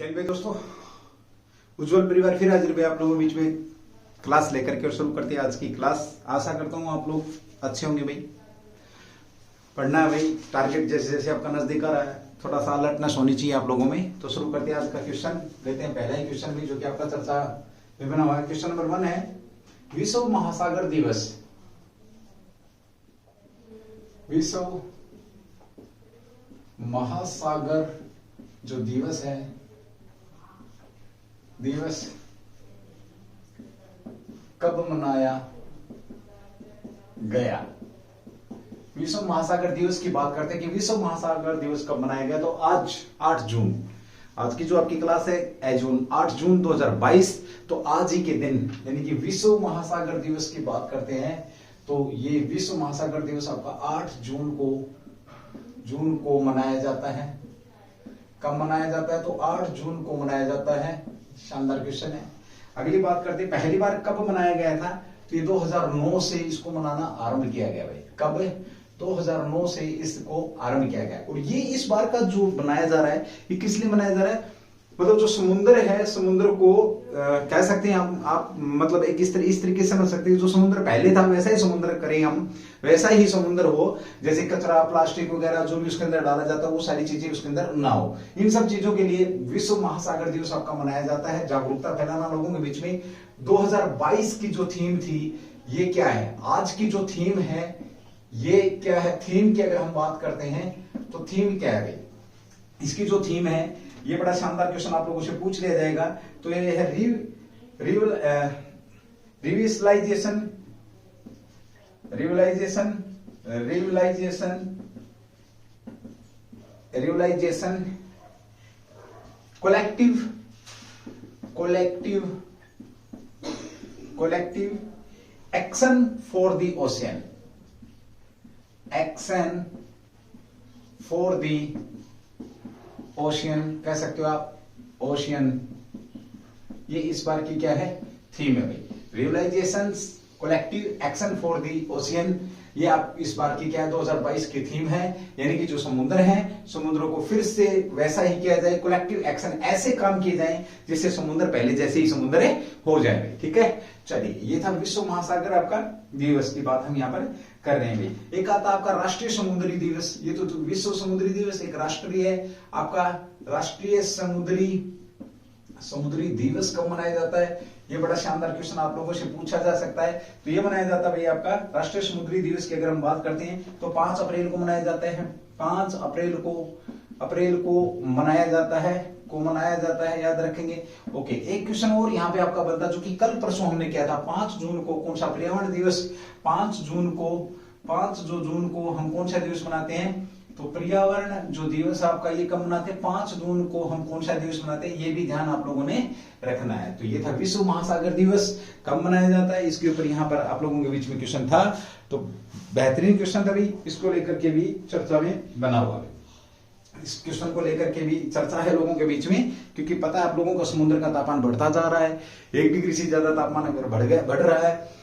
चलिए भाई दोस्तों, उज्जवल परिवार फिर हाजिर भाई आप लोगों के बीच में क्लास लेकर के और शुरू करते हैं आज की क्लास। आशा करता हूँ आप लोग अच्छे होंगे भाई। पढ़ना है भाई, टारगेट जैसे जैसे आपका नजदीक आ रहा है थोड़ा सा अलर्टनेस होनी चाहिए आप लोगों में। तो शुरू करते हैं आज का क्वेश्चन। लेते हैं पहला ही क्वेश्चन भी जो कि आपका चर्चा में बना हुआ है। क्वेश्चन नंबर 1 है, विश्व महासागर दिवस। विश्व महासागर जो दिवस है, दिवस कब मनाया गया? विश्व महासागर दिवस की बात करते हैं कि विश्व महासागर दिवस कब मनाया गया। तो आज 8 जून, आज की जो आपकी क्लास है जून 8 जून 2022, तो आज ही के दिन यानी कि विश्व महासागर दिवस की बात करते हैं। तो ये विश्व महासागर दिवस आपका 8 जून को मनाया जाता है। कब मनाया जाता है? तो 8 जून को मनाया जाता है। शानदार क्वेश्चन है। अगली बात करते हैं, पहली बार कब मनाया गया था? तो ये 2009 से इसको मनाना आरंभ किया गया भाई। कब? 2009 से इसको आरंभ किया गया। और ये इस बार का जो मनाया जा रहा है, ये किस लिए मनाया जा रहा है? मतलब जो समुद्र है, समुद्र को कह सकते हैं आप मतलब एक इस तरीके से समझ सकते हैं, जो समुद्र पहले था वैसा ही समुद्र करें हम, वैसा ही समुद्र हो। जैसे कचरा, प्लास्टिक वगैरह जो भी उसके अंदर डाला जाता है वो सारी चीजें उसके अंदर ना हो। इन सब चीजों के लिए विश्व महासागर दिवस आपका मनाया जाता है, जागरूकता फैलाना लोगों के बीच में। 2022 की जो थीम थी ये क्या है? आज की जो थीम है ये क्या है? थीम की अगर हम बात करते हैं तो थीम क्या है भाई? इसकी जो थीम है, ये बड़ा शानदार क्वेश्चन आप लोगों से पूछ लिया जाएगा। तो ये है revitalisation collective action for the ocean, action for the ocean कह सकते हो आप, ओशियन। ये इस बार की क्या है? थीम है भाई, revitalisation collective action for the ocean. ये आप इस बार की क्या है? 2022 की थीम है। यानी कि जो समुद्र है, समुद्रों को फिर से वैसा ही किया जाए, कोलेक्टिव एक्शन, ऐसे काम किए जाए जिससे समुद्र पहले जैसे ही समुद्र हो जाए। ठीक है, चलिए ये था विश्व महासागर आपका दिवस की बात हम यहाँ पर कर रहे हैं भाई। एक आता आपका राष्ट्रीय समुद्री दिवस। ये तो विश्व समुद्री दिवस एक राष्ट्रीय है आपका। राष्ट्रीय समुद्री दिवस कब मनाया जाता है? ये बड़ा शानदार क्वेश्चन आप लोगों से पूछा जा सकता है। तो ये मनाया जाता है भाई आपका राष्ट्रीय समुद्री दिवस की अगर हम बात करते हैं तो 5 अप्रैल को मनाया जाता है। 5 अप्रैल को मनाया जाता है, याद रखेंगे। ओके, एक क्वेश्चन और यहाँ पे आपका बनता जो कि कल परसों हमने किया था। 5 जून को कौन सा पर्यावरण दिवस? 5 जून को हम कौन सा दिवस मनाते हैं? तो पर्यावरण जो दिवस आपका ये कब मनाते हैं? 5 जून को हम कौन सा दिवस मनाते हैं? ये भी ध्यान आप लोगों ने रखना है। तो ये था विश्व महासागर दिवस कब मनाया जाता है, इसके ऊपर यहाँ पर आप लोगों के बीच में क्वेश्चन था। तो बेहतरीन क्वेश्चन था भाई, इसको लेकर के भी चर्चा में बना हुआ है। इस क्वेश्चन को लेकर के भी चर्चा है लोगों के बीच में, क्योंकि पता है आप लोगों को समुद्र का तापमान बढ़ता जा रहा है। 1 डिग्री से ज्यादा तापमान अगर बढ़ रहा है,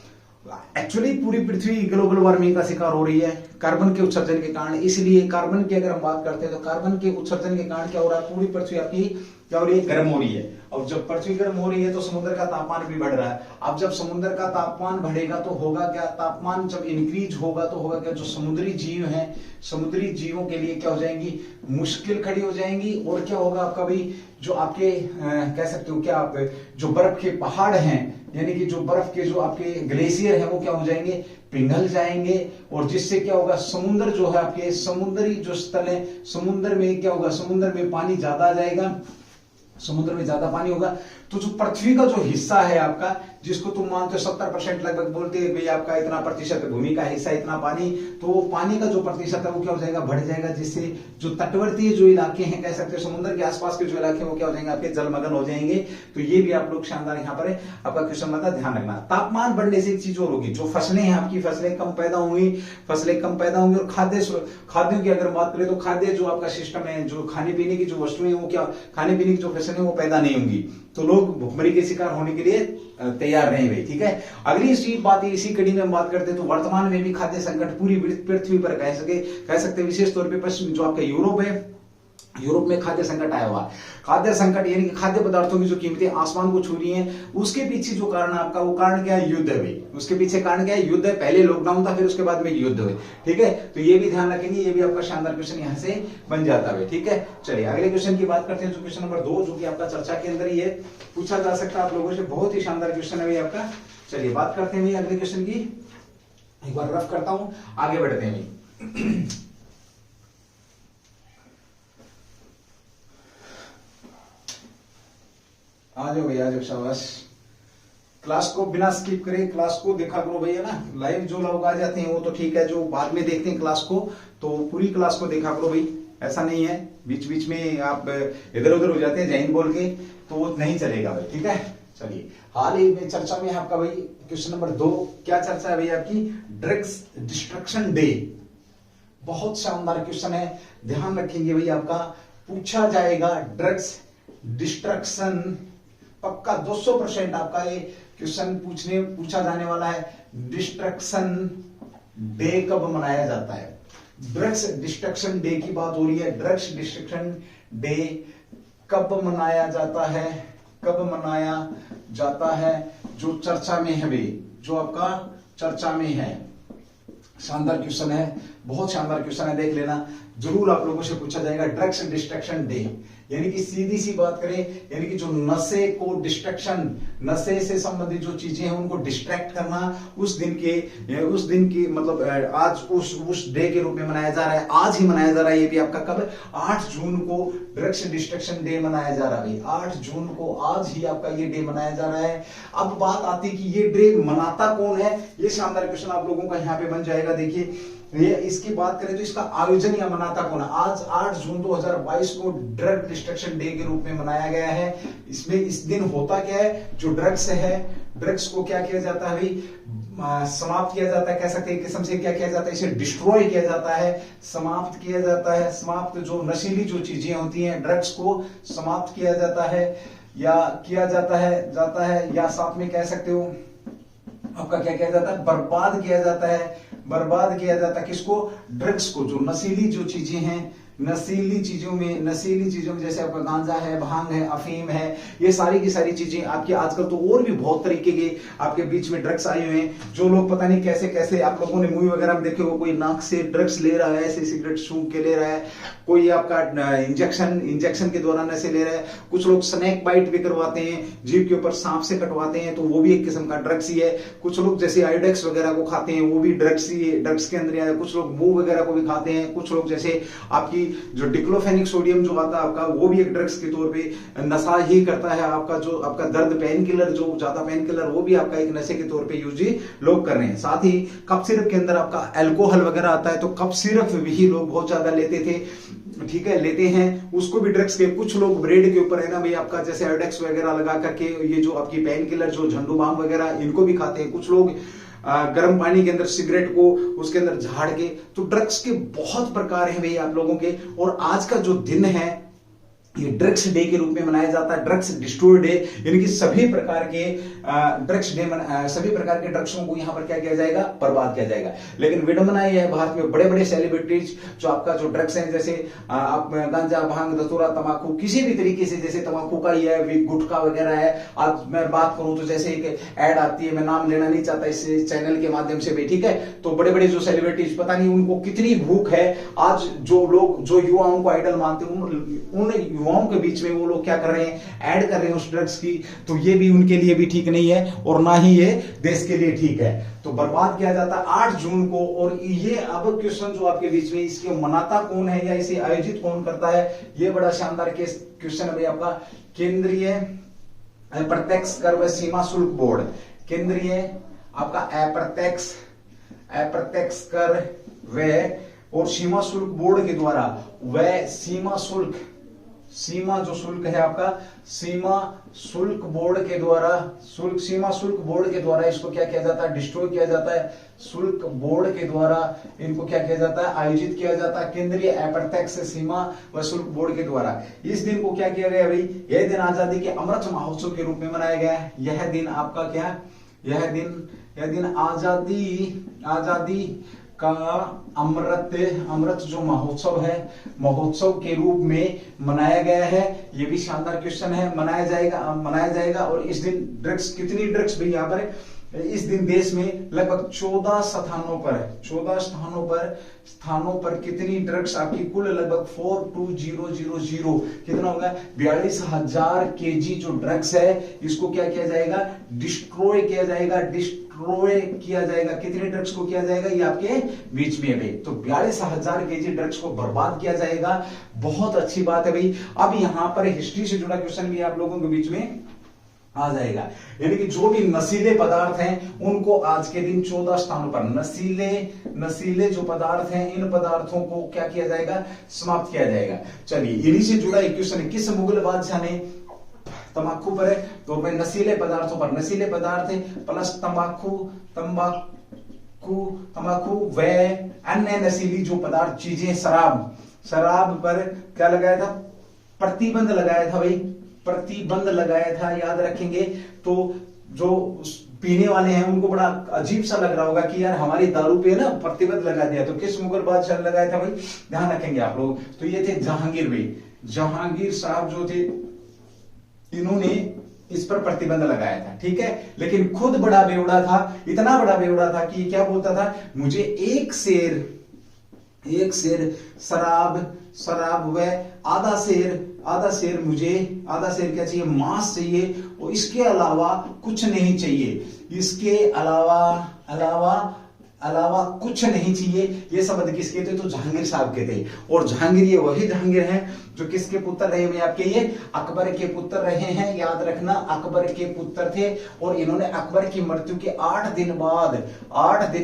एक्चुअली पूरी पृथ्वी ग्लोबल वार्मिंग का शिकार हो रही है कार्बन के उत्सर्जन के कारण। इसलिए कार्बन की अगर हम बात करते हैं तो कार्बन के उत्सर्जन के कारण क्या हो रहा है? पूरी पृथ्वी आपकी क्या हो रही है? गर्म हो रही है। और जब पृथ्वी गर्म हो रही है तो समुद्र का तापमान भी बढ़ रहा है। अब जब समुद्र का तापमान बढ़ेगा तो होगा क्या? तापमान जब इंक्रीज होगा तो होगा क्या? जो समुद्री जीव हैं, समुद्री जीवों के लिए क्या हो जाएंगी? मुश्किल खड़ी हो जाएंगी। और क्या होगा आपका भी, जो आपके कह सकते हो क्या आप, जो बर्फ के पहाड़ हैं, यानी कि जो बर्फ के जो आपके ग्लेशियर है वो क्या हो जाएंगे? पिघल जाएंगे। और जिससे क्या होगा? समुद्र जो है आपके समुद्री जो स्थल है, समुद्र में क्या होगा? समुद्र में पानी ज्यादा आ जाएगा, समुद्र में ज्यादा पानी होगा। तो जो पृथ्वी का जो हिस्सा है आपका, जिसको तुम मानते हो 70% लगभग बोलते हैं भाई आपका इतना प्रतिशत भूमि का हिस्सा, इतना पानी, तो पानी का जो प्रतिशत है वो क्या हो जाएगा? बढ़ जाएगा। जिससे जो तटवर्तीय जो इलाके हैं, कह सकते हो समुद्र के आसपास के जो इलाके हैं वो क्या हो जाएंगे? आपके जलमग्न हो जाएंगे। तो ये भी आप लोग शानदार यहाँ पर आपका क्वेश्चन बनता, ध्यान रखना। तापमान बढ़ने से एक चीज और होगी, जो फसलें हैं आपकी, फसलें कम पैदा होंगी। और खाद्यों की अगर बात करें तो खाद्य जो आपका सिस्टम है, जो खाने पीने की जो वस्तुएं वो क्या, खाने पीने की जो फसलें वो पैदा नहीं होंगी। तो लोग भुखमरी के शिकार होने के लिए तैयार नहीं हुए। ठीक है, अगली बात इसी कड़ी में हम बात करते हैं तो वर्तमान में भी खाद्य संकट पूरी पृथ्वी पर कह सकते हैं, विशेष तौर पे पश्चिम जो आपका यूरोप है, यूरोप में खाद्य संकट आया हुआ। खाद्य संकट यानी कि खाद्य पदार्थों की जो कीमतें आसमान को छू रही हैं, उसके पीछे जो कारण है आपका, वो कारण क्या है? युद्ध है भाई। उसके पीछे कारण क्या है? युद्ध है। पहले लॉकडाउन था, फिर उसके बाद में युद्ध हुए। ठीक है, तो ये भी ध्यान रखेंगे, ये भी आपका शानदार क्वेश्चन यहां से बन जाता है। ठीक है, चलिए अगले क्वेश्चन की बात करते हैं, जो क्वेश्चन नंबर 2, जो कि आपका चर्चा के अंदर ही है, पूछा जा सकता है आप लोगों से। बहुत ही शानदार क्वेश्चन है भाई आपका। चलिए बात करते हैं भाई अगले क्वेश्चन की। एक बार रफ करता हूं, आगे बढ़ते हैं भाई। आ जाओ भैया, आ जाओ, शाबाश। क्लास को बिना स्किप करे क्लास को देखा करो भैया ना। लाइव जो लोग आ जाते हैं वो तो ठीक है, जो बाद में देखते हैं क्लास को तो पूरी क्लास को देखा करो भाई। ऐसा नहीं है बीच बीच में आप इधर उधर हो जाते हैं जैन बोल के, तो वो नहीं चलेगा भाई। ठीक है, चलिए हाल ही में चर्चा में आपका भाई क्वेश्चन नंबर 2 क्या चर्चा है भाई आपकी? Drugs destruction day. बहुत शानदार क्वेश्चन है, ध्यान रखेंगे भाई आपका। पूछा जाएगा ड्रग्स डिस्ट्रक्शन, पक्का 200% आपका ये क्वेश्चन पूछा जाने वाला है। डिस्ट्रक्शन डे कब मनाया जाता है? ड्रग्स डिस्ट्रक्शन डे की बात हो रही है। ड्रग्स डिस्ट्रक्शन डे कब मनाया जाता है? कब मनाया जाता है? जो चर्चा में है भाई, जो आपका चर्चा में है। शानदार क्वेश्चन है, बहुत शानदार क्वेश्चन है, देख लेना। जरूर आप लोगों से पूछा जाएगा ड्रग्स डिस्ट्रक्शन डे, यानी कि सीधी सी बात करें, यानी कि जो नशे को डिस्ट्रक्शन, नशे से संबंधित जो चीजें हैं उनको डिस्ट्रैक्ट करना, उस दिन के मतलब आज उस डे के रूप में मनाया जा रहा है। आज ही मनाया जा रहा है ये भी आपका, कब? 8 जून को ड्रग्स डिस्ट्रक्शन डे मनाया जा रहा है। 8 जून को आज ही आपका ये डे मनाया जा रहा है। अब बात आती कि ये डे मनाता कौन है? ये शानदार क्वेश्चन आप लोगों का यहाँ पे बन जाएगा। देखिए ये इसकी बात करें तो इसका आयोजन या मनाता कौन है? आज 8 जून 2022 को ड्रग डिस्ट्रक्शन डे के रूप में मनाया गया है। इसमें इस दिन होता क्या है? जो ड्रग्स है, ड्रग्स को क्या किया जाता है भाई? समाप्त किया जाता है, कह सकते हैं। किस्म से क्या किया जाता है? इसे डिस्ट्रॉय किया जाता है, समाप्त किया जाता है। समाप्त जो नशीली जो चीजें होती हैं, ड्रग्स को समाप्त किया जाता है या किया जाता है या साथ में कह सकते हो आपका क्या किया जाता है? बर्बाद किया जाता है। बर्बाद किया जाता है किसको? ड्रग्स को। जो नशीली जो चीजें हैं, नशीली चीजों में जैसे आपका गांजा है, भांग है, अफीम है, ये सारी की सारी चीजें आपकी। आजकल तो और भी बहुत तरीके के आपके बीच में ड्रग्स आए हुए हैं। जो लोग पता नहीं कैसे कैसे, आप लोगों ने मूवी वगैरह में देखे हो, कोई नाक से ड्रग्स ले रहा है, ऐसे सिगरेट सूंघ के ले रहा है, कोई आपका इंजेक्शन के दौरान ऐसे ले रहा है, कुछ लोग स्नैक बाइट भी करवाते हैं, जीभ के ऊपर सांप से कटवाते हैं, तो वो भी एक किस्म का ड्रग्स ही है। कुछ लोग जैसे आइडेक्स वगैरह को खाते हैं, वो भी ड्रग्स के अंदर है। कुछ लोग मूव वगैरह को भी खाते हैं। कुछ लोग जैसे आपकी जो डिक्लोफेनिक सोडियम जो आता है आपका, वो भी एक ड्रग्स के तौर पे नशा ही करता है। आपका जो आपका दर्द पेन किलर, जो ज्यादा पेन किलर, वो भी आपका एक नशे के तौर पे यूज ही लोग कर रहे हैं। साथ ही कप सिरप के अंदर आपका अल्कोहल वगैरह आता है, तो कप सिरप भी लोग बहुत ज्यादा लेते थे, ठीक है, लेते हैं, उसको भी ड्रग्स के। कुछ लोग ब्रेड के ऊपर है ना भाई आपका जैसे आयोडेक्स वगैरह लगा करके, ये जो आपकी पेन किलर जो झंडू बाम वगैरह, इनको भी खाते हैं। कुछ लोग गर्म पानी के अंदर सिगरेट को उसके अंदर झाड़ के। तो ड्रग्स के बहुत प्रकार हैं भाई आप लोगों के। और आज का जो दिन है ये ड्रग्स डे के रूप में मनाया जाता है, ड्रग्स डिस्ट्रॉय डे, यानी कि सभी प्रकार के ड्रग्सों को यहां पर क्या किया जाएगा? बर्बाद किया जाएगा। लेकिन विडंबना यह है, भारत में बड़े बड़े सेलिब्रिटीज जो आपका जो ड्रग्स हैं, जैसे आप गांजा, भांग, धतूरा, तंबाकू, किसी भी तरीके से, जैसे तंबाकू का ही है, गुटखा वगैरह है। आज मैं बात करूं तो जैसे एक एड आती है, मैं नाम लेना नहीं चाहता इस चैनल के माध्यम से भी, ठीक है, तो बड़े बड़े जो सेलिब्रिटीज, पता नहीं उनको कितनी भूख है। आज जो लोग जो युवाओं को आइडल मानते हैं, उन युवाओं के बीच में वो लोग क्या कर रहे हैं? ऐड कर रहे हैं उस ड्रग्स की। तो ये भी उनके लिए भी ठीक नहीं है और ना ही ये देश के लिए ठीक है। तो बर्बाद किया जाता है 8 जून को। और ये अब क्वेश्चन जो आपके बीच में, इसके मनाता कौन है या इसे आयोजित कौन करता है? ये बड़ा शानदार क्वेश्चन है भाई आपका। केंद्रीय अप्रत्यक्ष कर व सीमा शुल्क बोर्ड, केंद्रीय आपका अप्रत्यक्ष कर व और सीमा शुल्क बोर्ड के द्वारा, वह सीमा जो शुल्क है आपका, सीमा शुल्क बोर्ड के द्वारा, सीमा शुल्क बोर्ड के द्वारा इसको क्या किया जाता है? डिस्ट्रॉय किया जाता है। शुल्क बोर्ड के द्वारा इनको क्या किया जाता है? आयोजित किया जाता है, केंद्रीय अप्रत्यक्ष सीमा व शुल्क बोर्ड के द्वारा। इस दिन को क्या किया गया भाई? यह दिन आजादी के अमृत महोत्सव के रूप में मनाया गया है। यह दिन आपका क्या? यह दिन आजादी का अमृत जो महोत्सव है, महोत्सव के रूप में मनाया गया है। ये भी शानदार क्वेश्चन है। मनाया जाएगा। और इस दिन ड्रग्स, कितनी ड्रग्स भी यहाँ पर इस दिन देश में लगभग 14 स्थानों पर कितनी ड्रग्स आपकी कुल लगभग 42000 कितना होगा 42,000 केजी जो ड्रग्स है इसको क्या किया जाएगा, डिस्ट्रॉय किया जाएगा। कितने ड्रग्स को किया जाएगा ये आपके बीच में है भाई। तो 42,000 केजी ड्रग्स को बर्बाद किया जाएगा। बहुत अच्छी बात है भाई। अब यहां पर हिस्ट्री से जुड़ा क्वेश्चन भी आप लोगों के बीच में आ जाएगा। यानी कि जो भी नशीले पदार्थ हैं उनको आज के दिन 14 स्थानों पर नशीले जो पदार्थ हैं इन पदार्थों को क्या किया जाएगा, समाप्त किया जाएगा। चलिए इन्हीं से जुड़ा एक क्वेश्चन है, किस मुगल बादशाह ने तंबाकू पर है, तो भाई नशीले पदार्थों पर, नशीले पदार्थ प्लस तंबाकू व अन्य नशीली जो पदार्थ चीजें, शराब पर क्या लगाया था, प्रतिबंध लगाया था भाई, प्रतिबंध लगाया था। याद रखेंगे। तो जो पीने वाले हैं उनको बड़ा अजीब सा लग रहा होगा कि यार हमारी दारू पे ना प्रतिबंध लगा दिया, तो किस मुगल बादशाह ने लगाया था भाई, ध्यान रखेंगे आप लोग। तो ये थे जहांगीर भाई, जहांगीर साहब जो थे इन्होंने इस पर प्रतिबंध लगाया था। ठीक है, लेकिन खुद बड़ा बेवड़ा था, इतना बड़ा बेवड़ा था कि क्या बोलता था, मुझे एक शेर शराब व आधा शेर मुझे आधा शेर क्या चाहिए, मांस चाहिए, और इसके अलावा कुछ नहीं चाहिए, इसके अलावा कुछ नहीं चाहिए। ये शब्द किसके थे, तो जहांगीर साहब के थे। और जहांगीर ये वही जहांगीर हैं जो किसके पुत्र रहे हुए आपके, ये अकबर के पुत्र रहे हैं। याद रखना, अकबर के पुत्र थे। और इन्होंने अकबर की मृत्यु के 8 दिन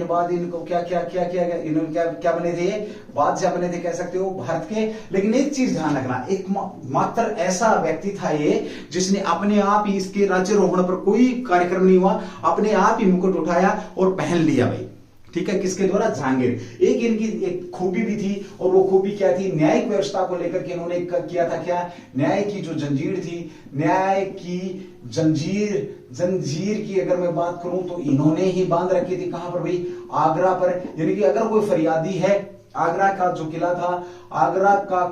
बाद इनको क्या इन्होंने क्या बने थे, बादशाह बने थे कह सकते हो भारत के। लेकिन एक चीज ध्यान रखना, एक मात्र ऐसा व्यक्ति था ये जिसने अपने आप ही, इसके राज्यारोहण पर कोई कार्यक्रम नहीं हुआ, अपने आप ही मुकुट उठाया और पहन लिया भाई। ठीक है, किसके द्वारा, जहांगीर। एक इनकी एक खूबी भी थी, और वो खूबी क्या थी, न्यायिक व्यवस्था को लेकर के इन्होंने किया था क्या, न्याय की जो जंजीर थी, न्याय की जंजीर की अगर मैं बात करूं तो इन्होंने ही बांध रखी थी। कहां पर भाई, आगरा पर। यानी कि अगर कोई फरियादी है, आगरा का जो किला था, आगरा का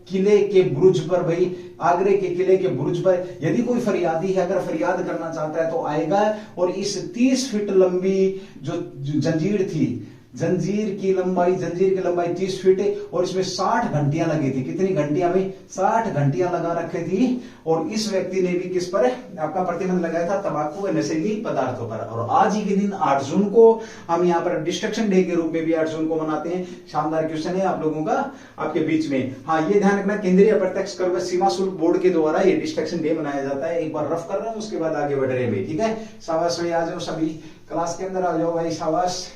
किले के बुर्ज पर भाई, आगरे के किले के बुर्ज पर यदि कोई फरियादी है, अगर फरियाद करना चाहता है तो आएगा। और इस 30 फीट लंबी जो जंजीर थी, जंजीर की लंबाई 30 फीट, और इसमें 60 घंटियां लगी थी। कितनी घंटियां भाई, 60 घंटियां लगा रखी थी। और इस व्यक्ति ने भी किस पर आपका प्रतिबंध लगाया था, तंबाकू व नशीली पदार्थों पर। और आज ही के दिन 8 जून को हम यहाँ पर डिस्ट्रक्शन डे के रूप में भी 8 जून को मनाते हैं। शानदार क्वेश्चन है आप लोगों का आपके बीच में। हाँ, ये ध्यान रखना, केंद्रीय अप्रत्यक्ष कर व सीमा शुल्क बोर्ड के द्वारा ये डिस्ट्रक्शन डे मनाया जाता है। एक बार रफ कर रहा हूं, उसके बाद आगे बढ़ रहे हैं। ठीक है, शाबाश भाई, आ जाओ सभी क्लास के अंदर आ जाओ भाई, शाबाश।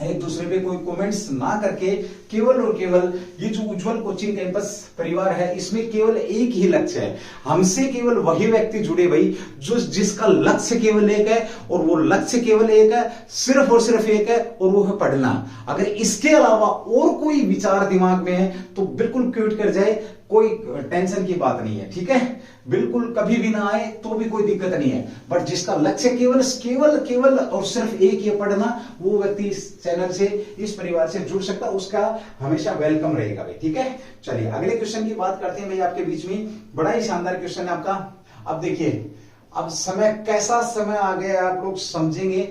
एक दूसरे पे कोई कमेंट्स ना करके केवल और केवल ये जो उज्जवल कोचिंग कैंपस परिवार है, इसमें केवल एक ही लक्ष्य है, हमसे केवल वही व्यक्ति जुड़े भाई जो जिसका लक्ष्य केवल एक है, और वो लक्ष्य केवल एक है, सिर्फ और सिर्फ एक है, और वो है पढ़ना। अगर इसके अलावा और कोई विचार दिमाग में है तो बिल्कुल क्विट कर जाए, कोई टेंशन की बात नहीं है। ठीक है, बिल्कुल कभी भी ना आए तो भी कोई दिक्कत नहीं है। बट जिसका लक्ष्य केवल और सिर्फ एक ही पढ़ना, वो व्यक्ति इस चैनल से, इस परिवार से जुड़ सकता, उसका हमेशा वेलकम रहेगा भाई। ठीक है, चलिए अगले क्वेश्चन की बात करते हैं भाई आपके बीच में। बड़ा ही शानदार क्वेश्चन है आपका। अब देखिए, अब समय कैसा समय आ गया आप लोग समझेंगे।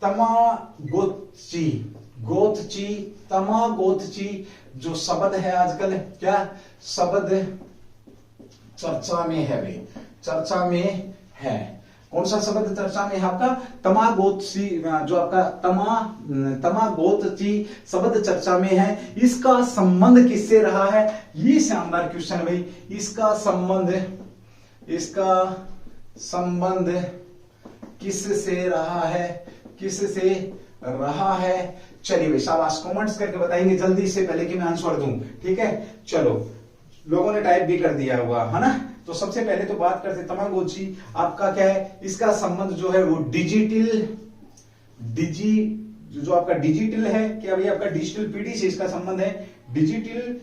तमागोतची जो शब्द है आजकल, क्या शब्द चर्चा में है भाई, चर्चा में है। कौन सा शब्द चर्चा में है आपका, तमागोतची, जो आपका तमागोतची शब्द चर्चा में है। इसका संबंध किससे रहा है, ये शानदार क्वेश्चन भाई। इसका संबंध किससे रहा है, चलिए भाई शाबाश, कमेंट्स करके बताएंगे जल्दी से, पहले कि मैं आंसर दूं। ठीक है, चलो लोगों ने टाइप भी कर दिया हुआ है ना। तो सबसे पहले तो बात करते तमागोची, आपका क्या है, इसका संबंध जो है वो जो आपका डिजिटल है, क्या भाई आपका डिजिटल पीढ़ी से इसका संबंध है। डिजिटल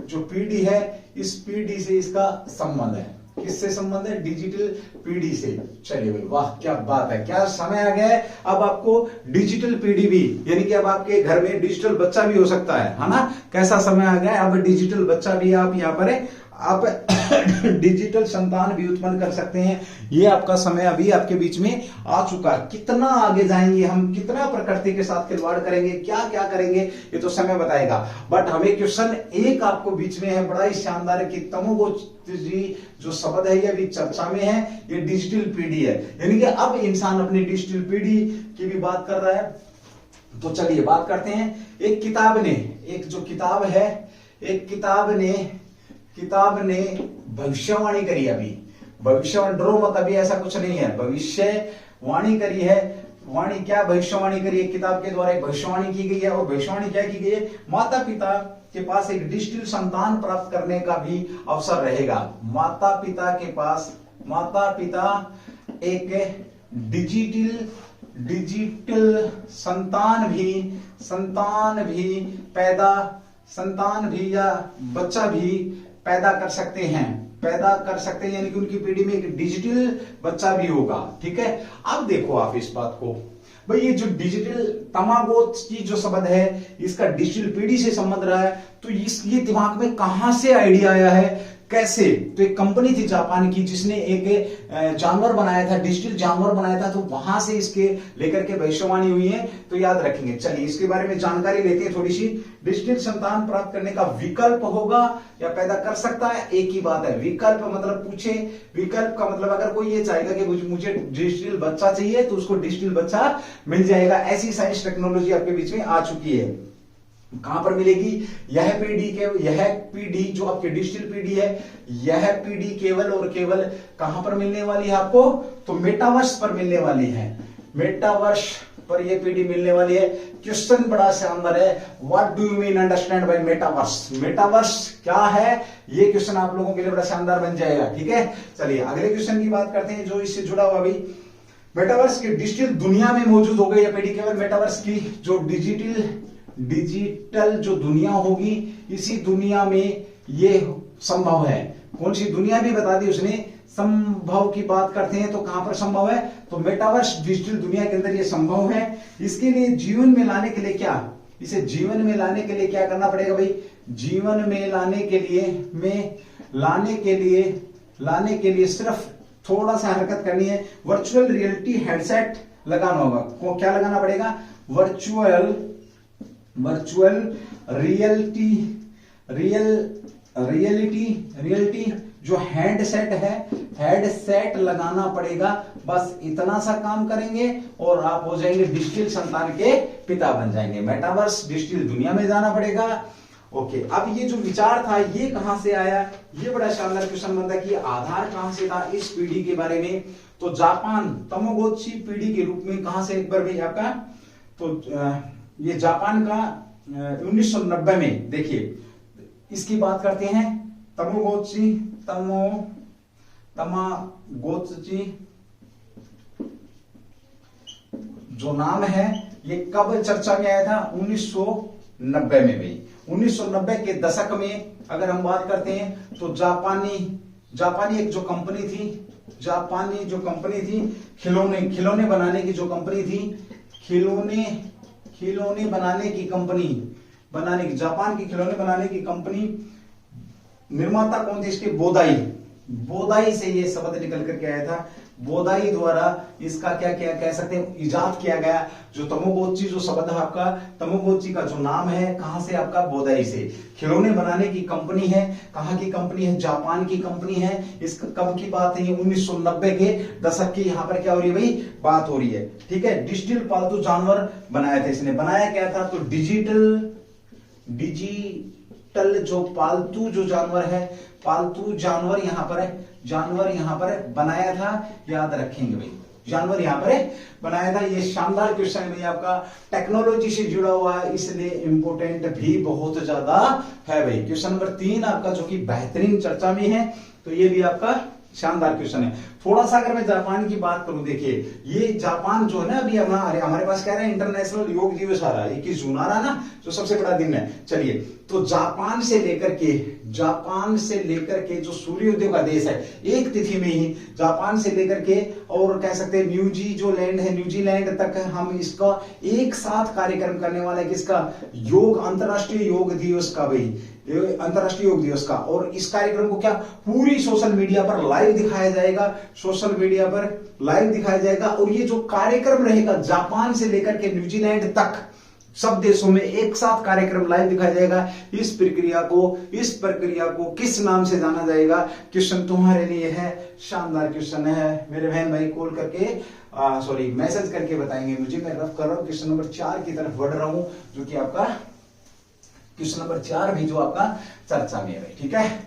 जो पीढ़ी है, इस पीढ़ी से इसका संबंध है। किससे संबंध है? डिजिटल पीढ़ी से। चलिए भाई, वाह क्या बात है, क्या समय आ गया है। अब आपको डिजिटल पीढ़ी भी, यानी कि अब आपके घर में डिजिटल बच्चा भी हो सकता है ना। कैसा समय आ गया है, अब डिजिटल बच्चा भी आप यहाँ पर है, आप डिजिटल संतान भी उत्पन्न कर सकते हैं। ये आपका समय अभी आपके बीच में आ चुका है। कितना आगे जाएंगे हम, कितना प्रकृति के साथ खिलवाड़ करेंगे, क्या क्या करेंगे, ये तो समय बताएगा। बट हमें क्वेश्चन एक आपको बीच में है, बड़ा ही शानदार है कि तमोगोच जी जो शब्द है ये अभी चर्चा में है, ये डिजिटल पीढ़ी है, यानी कि अब इंसान अपनी डिजिटल पीढ़ी की भी बात कर रहा है। तो चलिए बात करते हैं। एक किताब ने, एक जो किताब है, एक किताब ने भविष्यवाणी करी। अभी भविष्यवाणी, डरो मत, अभी ऐसा कुछ नहीं है, भविष्यवाणी करी है। वाणी क्या, भविष्यवाणी करी है, किताब के द्वारा एक भविष्यवाणी की गई है। और भविष्यवाणी क्या की गई है? माता पिता के पास एक डिजिटल संतान प्राप्त करने का भी अवसर रहेगा। माता पिता एक डिजिटल संतान भी या बच्चा भी पैदा कर सकते हैं, यानी कि उनकी पीढ़ी में एक डिजिटल बच्चा भी होगा। ठीक है, अब देखो आप इस बात को भाई, ये जो डिजिटल तमागोच की जो शब्द है, इसका डिजिटल पीढ़ी से संबंध रहा है। तो ये दिमाग में कहां से आइडिया आया है, कैसे? तो एक कंपनी थी जापान की जिसने एक जानवर बनाया था, डिजिटल जानवर बनाया था, तो वहां से इसके लेकर के भविष्यवाणी हुई है। तो याद रखेंगे। चलिए इसके बारे में जानकारी लेते हैं थोड़ी सी। डिजिटल संतान प्राप्त करने का विकल्प होगा या पैदा कर सकता है, एक ही बात है। विकल्प मतलब पूछे, विकल्प का मतलब अगर कोई ये चाहेगा कि मुझे डिजिटल बच्चा चाहिए तो उसको डिजिटल बच्चा मिल जाएगा। ऐसी साइंस टेक्नोलॉजी आपके बीच में आ चुकी है। कहां पर मिलेगी? यह पीढ़ी जो आपकी डिजिटल पीढ़ी है, यह पीढ़ी केवल और केवल कहां पर मिलने वाली है आपको? तो मेटावर्स पर मिलने वाली है। मेटावर्स पर यह पीढ़ी मिलने वाली है। क्वेश्चन बड़ा शानदार है, what do you mean understand by metaverse? Metaverse क्या है, ये क्वेश्चन आप लोगों के लिए बड़ा शानदार बन जाएगा। ठीक है, चलिए अगले क्वेश्चन की बात करते हैं जो इससे जुड़ा हुआ। भी मेटावर्स की डिजिटल दुनिया में मौजूद हो गई यह पीढ़ी, केवल मेटावर्स की जो डिजिटल जो दुनिया होगी, इसी दुनिया में ये संभव है। कौन सी दुनिया भी बता दी उसने। संभव की बात करते हैं तो कहां पर संभव है? तो मेटावर्स डिजिटल दुनिया के अंदर ये संभव है। इसके लिए जीवन में लाने के लिए क्या, इसे जीवन में लाने के लिए क्या करना पड़ेगा भाई? जीवन में लाने के लिए सिर्फ थोड़ा सा हरकत करनी है। वर्चुअल रियलिटी हेडसेट लगाना होगा। क्या लगाना पड़ेगा? वर्चुअल रियलिटी जो हेडसेट लगाना पड़ेगा। बस इतना सा काम करेंगे और आप हो जाएंगे डिजिटल संतान के पिता बन जाएंगे। मेटावर्स डिजिटल दुनिया में जाना पड़ेगा। ओके, अब ये जो विचार था ये कहां से आया? ये बड़ा शानदार क्वेश्चन बनता है कि आधार कहां से था इस पीढ़ी के बारे में। तो जापान तमोगोची पीढ़ी के रूप में कहां से, एक बार भाई आपका, तो ये जापान का 1990 में, देखिए इसकी बात करते हैं। तमागोची जो नाम है ये कब चर्चा में आया था? 1990 में भाई। 1990 के दशक में अगर हम बात करते हैं तो जापानी एक जो कंपनी थी, खिलौने बनाने की जो कंपनी थी, खिलौने बनाने की जापान की खिलौने बनाने की कंपनी, निर्माता कौन थे इसके? बोदाई से ये शब्द निकल करके आया था। बोदाई द्वारा इसका क्या कह सकते हैं, इजाद किया गया। जो तमोगोची जो शब्द है आपका, तमोगोची का जो नाम है कहां से आपका? बोदाई से। खिलौने बनाने की कंपनी है। कहां की कंपनी है? जापान की कंपनी है। इसका कब की बात है? 1990 के दशक की यहां पर क्या हो रही है भाई? बात हो रही है। ठीक है, डिजिटल पालतू जानवर बनाया था इसने। बनाया क्या था? तो डिजिटल जो पालतू जो जानवर है, पालतू जानवर यहां पर बनाया था। याद रखेंगे भाई, जानवर यहां पर बनाया था। ये शानदार क्वेश्चन है भाई आपका, टेक्नोलॉजी से जुड़ा हुआ है इसलिए इंपोर्टेंट भी बहुत ज्यादा है भाई। क्वेश्चन नंबर 3 आपका जो कि बेहतरीन चर्चा में है, तो ये भी आपका शानदार क्वेश्चन है। थोड़ा सा अगर मैं जापान की बात करूं, देखिए ये जापान जो है ना, अभी हमारे पास कह रहे हैं इंटरनेशनल योग दिवस आ रहा है, 21 जून आ रहा है ना। जो सबसे बड़ा दिन है। चलिए, तो जापान से लेकर के जो सूर्योदय का देश है, एक तिथि में ही जापान से लेकर के और कह सकते हैं न्यूजीलैंड तक हम इसका एक साथ कार्यक्रम करने वाला है। किसका? अंतरराष्ट्रीय योग दिवस का भाई, अंतरराष्ट्रीय योग दिवस का। और इस कार्यक्रम को क्या पूरी सोशल मीडिया पर लाइव दिखाया जाएगा। और ये जो कार्यक्रम रहेगा जापान से लेकर के न्यूजीलैंड तक सब देशों में एक साथ कार्यक्रम लाइव दिखाया जाएगा। इस प्रक्रिया को किस नाम से जाना जाएगा? क्वेश्चन तुम्हारे लिए है, शानदार क्वेश्चन है मेरे बहन भाई। कॉल करके मैसेज करके बताएंगे मुझे। मैं रफ कर रहा हूं, क्वेश्चन नंबर 4 की तरफ बढ़ रहा हूं, जो कि आपका क्वेश्चन नंबर 4 भी जो आपका चर्चा में है भाई। ठीक है,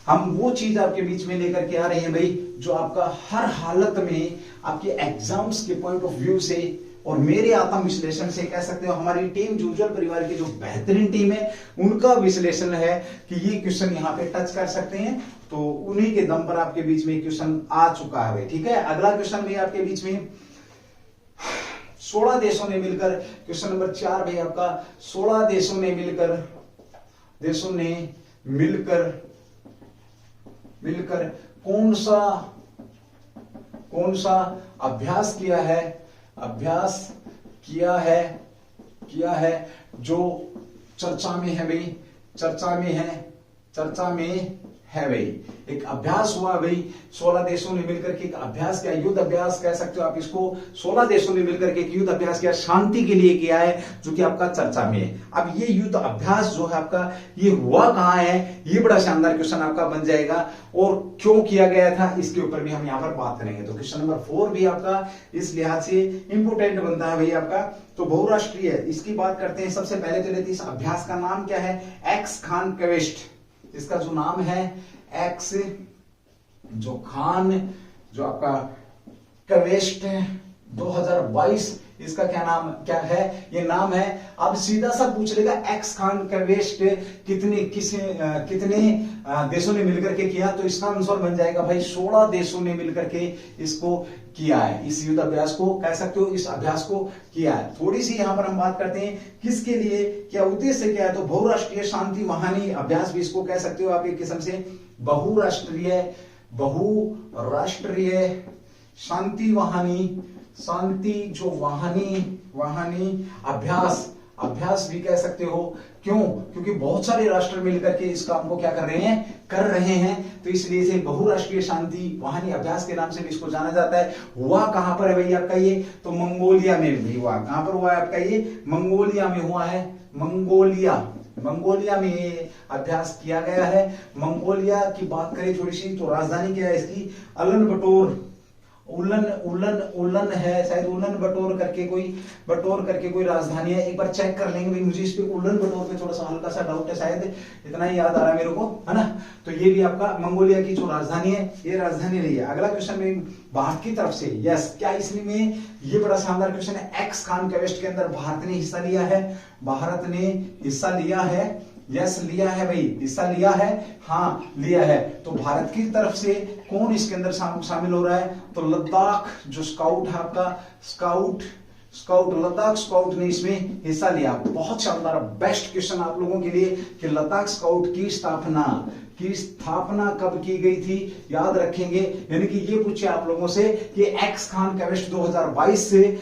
हम वो चीज आपके बीच में लेकर के आ रहे हैं भाई, जो आपका हर हालत में आपके एग्जाम्स के पॉइंट ऑफ व्यू से और मेरे आत्म विश्लेषण से, कह सकते हो हमारी टीम जो उज्जवल परिवार की जो बेहतरीन टीम है उनका विश्लेषण है कि ये क्वेश्चन यहाँ पे टच कर सकते हैं। तो उन्हीं के दम पर आपके बीच में क्वेश्चन आ चुका है भाई। ठीक है, अगला क्वेश्चन भी आपके बीच में 16 देशों ने मिलकर, क्वेश्चन नंबर 4 भाई आपका, 16 देशों ने मिलकर कौन सा अभ्यास किया है जो चर्चा में है भाई। एक अभ्यास हुआ भाई, 16 देशों ने मिलकर के एक अभ्यास किया, युद्ध अभ्यास कह सकते हो आप इसको। 16 देशों ने मिलकर के एक युद्ध अभ्यास किया, शांति के लिए किया है, जो कि आपका चर्चा में है। अब ये युद्ध अभ्यास जो है आपका, ये हुआ कहां है? ये बड़ा शानदार क्वेश्चन आपका बन जाएगा। और क्यों किया गया था, इसके ऊपर भी हम यहाँ पर बात करेंगे। तो क्वेश्चन नंबर 4 भी आपका इस लिहाज से इंपोर्टेंट बनता है भाई आपका। तो बहुराष्ट्रीय, इसकी बात करते हैं। सबसे पहले तो लेते हैं, इस अभ्यास का नाम क्या है? X Khan quest. इसका जो नाम है एक्स जो खान जो आपका क्वेस्ट 2022, इसका क्या है? ये नाम है। अब सीधा सा पूछ लेगा एक्स खान क्वेस्ट कितने देशों ने मिलकर के किया? तो इसका आंसर बन जाएगा भाई 16 देशों ने मिलकर के इसको किया है। इस युद्ध अभ्यास को, कह सकते हो इस अभ्यास को किया है। थोड़ी सी यहां पर हम बात करते हैं, किसके लिए, क्या उद्देश्य क्या है? तो बहुराष्ट्रीय शांति वाहिनी अभ्यास भी इसको कह सकते हो आप एक किस्म से। बहुराष्ट्रीय शांति जो वाहिनी अभ्यास भी कह सकते हो। क्यों? क्योंकि बहुत सारे राष्ट्र मिलकर के इस काम को क्या कर रहे हैं। तो इसलिए इसे बहुराष्ट्रीय शांति वाहिनी अभ्यास के नाम से भी इसको जाना जाता है। हुआ कहां पर है भाई आपका ये? तो मंगोलिया में भी हुआ। कहां पर हुआ है आपका ये? मंगोलिया में हुआ है। मंगोलिया में ये अभ्यास किया गया है। मंगोलिया की बात करें थोड़ी सी, तो राजधानी क्या है इसकी? उलन है शायद, उलन बटोर करके कोई राजधानी है। एक बार चेक कर लेंगे भाई, मुझे इस पे उलन बटोर पे थोड़ा सा हल्का सा डाउट है, शायद इतना ही याद आ रहा है मेरे को, है ना। तो ये भी आपका मंगोलिया की जो राजधानी है, ये राजधानी रही है। अगला क्वेश्चन में भारत की तरफ से, यस, क्या इसमें ये बड़ा शानदार क्वेश्चन है। एक्स खान क्वेस्ट के अंदर भारत ने हिस्सा लिया है। यस, लिया है भाई, हिस्सा लिया है, हाँ लिया है। तो भारत की तरफ से कौन इसके अंदर शामिल हो रहा है? तो लद्दाख जो स्काउट है आपका, लद्दाख स्काउट ने इसमें हिस्सा लिया। बहुत शानदार बेस्ट क्वेश्चन आप लोगों के लिए कि लद्दाख स्काउट की स्थापना कब की गई थी, याद रखेंगे। यानी कि ये पूछे आप लोगों से कि एक्स खान क्वेस्ट 2022 से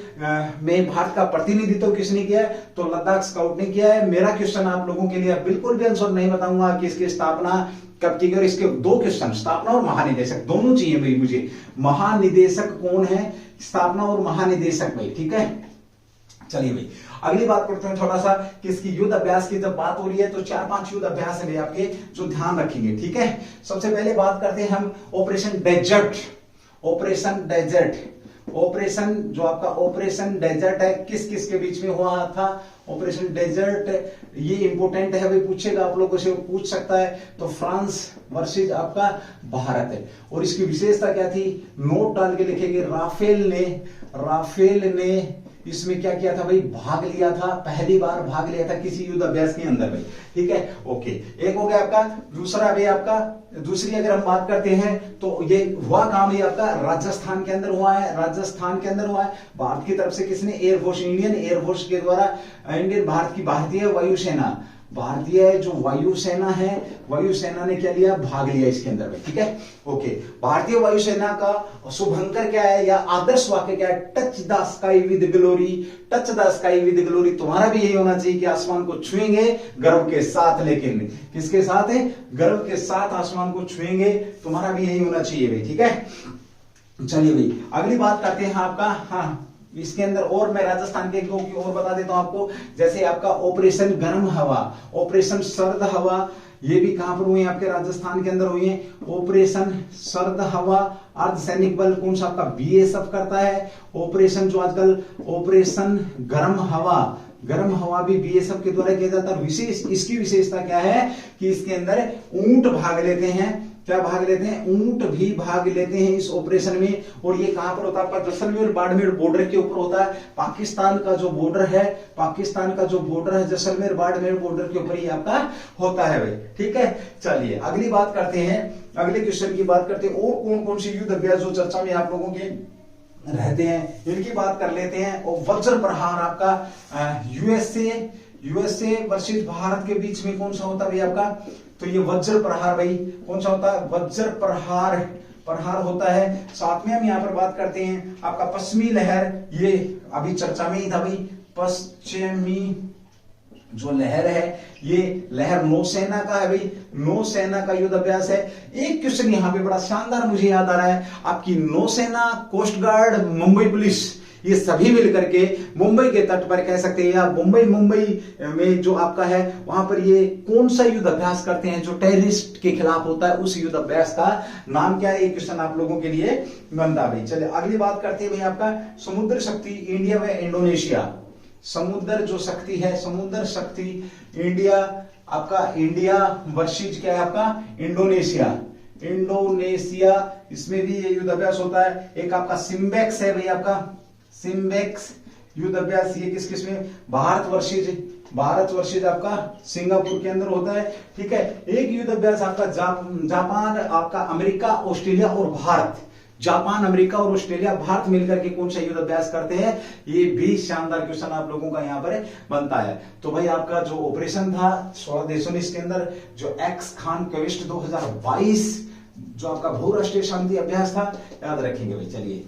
में भारत का प्रतिनिधित्व किसने किया है? तो लद्दाख स्काउट ने किया है। मेरा क्वेश्चन आप लोगों के लिए बिल्कुल भी आंसर नहीं बताऊंगा कि इसकी स्थापना कब की गई। इसके 2 क्वेश्चन, स्थापना और महानिदेशक, दोनों चाहिए भाई मुझे। महानिदेशक कौन है? स्थापना और महानिदेशक भाई, ठीक है। चलिए भाई, अगली बात करते हैं थोड़ा सा कि इसकी युद्ध अभ्यास की जब बात हो रही है तो 4-5 युद्ध अभ्यास है आपके जो ध्यान रखेंगे, ठीक है। सबसे पहले बात करते हैं हम ऑपरेशन डेजर्ट है, किस किस के बीच में हुआ था? ऑपरेशन डेजर्ट, ये इंपोर्टेंट है भाई, पूछेगा आप लोगों से, पूछ सकता है। तो फ्रांस वर्सेज आपका भारत है। और इसकी विशेषता क्या थी? नोट डाल के लिखेंगे, राफेल ने इसमें क्या किया था भाई, भाग लिया था, पहली बार भाग लिया था किसी युद्ध अभ्यास के अंदर भाई। ठीक है, ओके, एक हो गया आपका। दूसरा भाई आपका, दूसरी अगर हम बात करते हैं तो ये हुआ काम ही आपका राजस्थान के अंदर हुआ है, राजस्थान के अंदर हुआ है। भारत की तरफ से किसने, एयरफोर्स, इंडियन एयरफोर्स के द्वारा, इंडियन भारत की भारतीय वायुसेना, भारतीय जो वायुसेना है, वायुसेना ने क्या लिया, भाग लिया इसके अंदर में। ठीक है, ओके। भारतीय वायुसेना का शुभंकर क्या है या आदर्श वाक्य क्या है, touch the sky with glory, touch the sky with glory. तुम्हारा भी यही होना चाहिए कि आसमान को छुएंगे गर्व के साथ, लेकिन किसके साथ है, गर्व के साथ आसमान को छुएंगे, तुम्हारा भी यही होना चाहिए भाई। ठीक है, चलिए भाई अगली बात करते हैं आपका, हाँ इसके अंदर और मैं राजस्थान के एक दो की और बता देता हूं आपको। जैसे आपका ऑपरेशन गर्म हवा, ऑपरेशन सर्द हवा, ये भी कहां पर हुए हैं, आपके राजस्थान के अंदर हुए हैं। ऑपरेशन सर्द हवा अर्धसैनिक बल कौन सा आपका, बीएसएफ करता है। ऑपरेशन जो आजकल ऑपरेशन गर्म हवा, गर्म हवा भी बीएसएफ के द्वारा किया जाता है। विशेष इसकी विशेषता क्या है कि इसके अंदर ऊंट भाग लेते हैं, क्या भाग लेते हैं, ऊंट भी भाग लेते हैं इस ऑपरेशन में। और ये कहां पर होता है, आपका जैसलमेर बाड़मेर बॉर्डर के ऊपर होता है। पाकिस्तान का जो बॉर्डर है, पाकिस्तान का जो बॉर्डर है जैसलमेर बाड़मेर बॉर्डर के ऊपर ही आपका होता है भाई। ठीक है, चलिए अगली बात करते हैं, अगले क्वेश्चन की बात करते हैं। और कौन कौन सी युद्ध अभ्यास जो चर्चा में आप लोगों के रहते हैं, इनकी बात कर लेते हैं। और वज्र प्रहार आपका यूएसए वर्सेस भारत के बीच में कौन सा होता है भाई आपका, तो ये वज्र प्रहार भाई कौन सा होता है, वज्र प्रहार होता है। साथ में हम यहां पर बात करते हैं आपका पश्चिमी लहर, ये अभी चर्चा में ही था भाई। पश्चिमी जो लहर है, ये लहर नौसेना का है भाई, नौसेना का युद्ध अभ्यास है। एक क्वेश्चन यहां पे बड़ा शानदार मुझे याद आ रहा है, आपकी नौसेना, कोस्ट गार्ड, मुंबई पुलिस, ये सभी मिलकर के मुंबई के तट पर कह सकते हैं, या मुंबई में जो आपका है वहां पर ये कौन सा युद्ध अभ्यास करते हैं जो टेररिस्ट के खिलाफ होता है, उस युद्ध अभ्यास का नाम क्या है, ये क्वेश्चन आप लोगों के लिए बनता भाई। चलिए अगली बात करते हैं भाई आपका समुद्र शक्ति इंडिया व इंडोनेशिया। समुद्र जो शक्ति है, समुद्र शक्ति इंडिया, आपका इंडिया वर्सेस क्या है आपका इंडोनेशिया, इसमें भी ये युद्ध अभ्यास होता है। एक आपका सिम्बेक्स है भाई, आपका सिम्बेक्स युद्ध अभ्यास, ये किस में, भारत वर्सेस आपका सिंगापुर के अंदर होता है। ठीक है, एक युद्ध अभ्यास आपका जापान, आपका अमेरिका, ऑस्ट्रेलिया और भारत, जापान, अमेरिका और ऑस्ट्रेलिया, भारत मिलकर के कौन सा युद्ध अभ्यास करते हैं, ये भी शानदार क्वेश्चन आप लोगों का यहाँ पर बनता है। तो भाई आपका जो ऑपरेशन था 16 देशों ने इसके अंदर, जो एक्स खान क्वेस्ट 2022 जो आपका बहुराष्ट्रीय शांति अभ्यास था, याद रखेंगे भाई। चलिए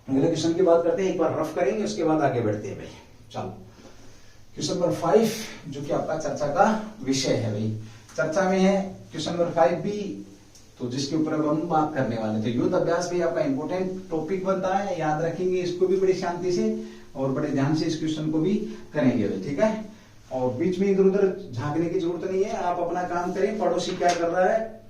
अगले क्वेश्चन की बात करते हैं, एक बार रफ करेंगे उसके बाद आगे बढ़ते हैं भाई। चलो क्वेश्चन नंबर 5 जो कि आपका चर्चा का विषय है भाई, चर्चा में है क्वेश्चन नंबर 5 भी, तो जिसके ऊपर अब हम बात करने वाले थे। युद्ध अभ्यास भी आपका इंपॉर्टेंट टॉपिक बनता है, याद रखेंगे इसको भी बड़ी शांति से और बड़े ध्यान से इस क्वेश्चन को भी करेंगे भाई। ठीक है, और बीच में इधर उधर झांकने की जरूरत नहीं है, आप अपना काम करें, पड़ोसी क्या कर रहा है।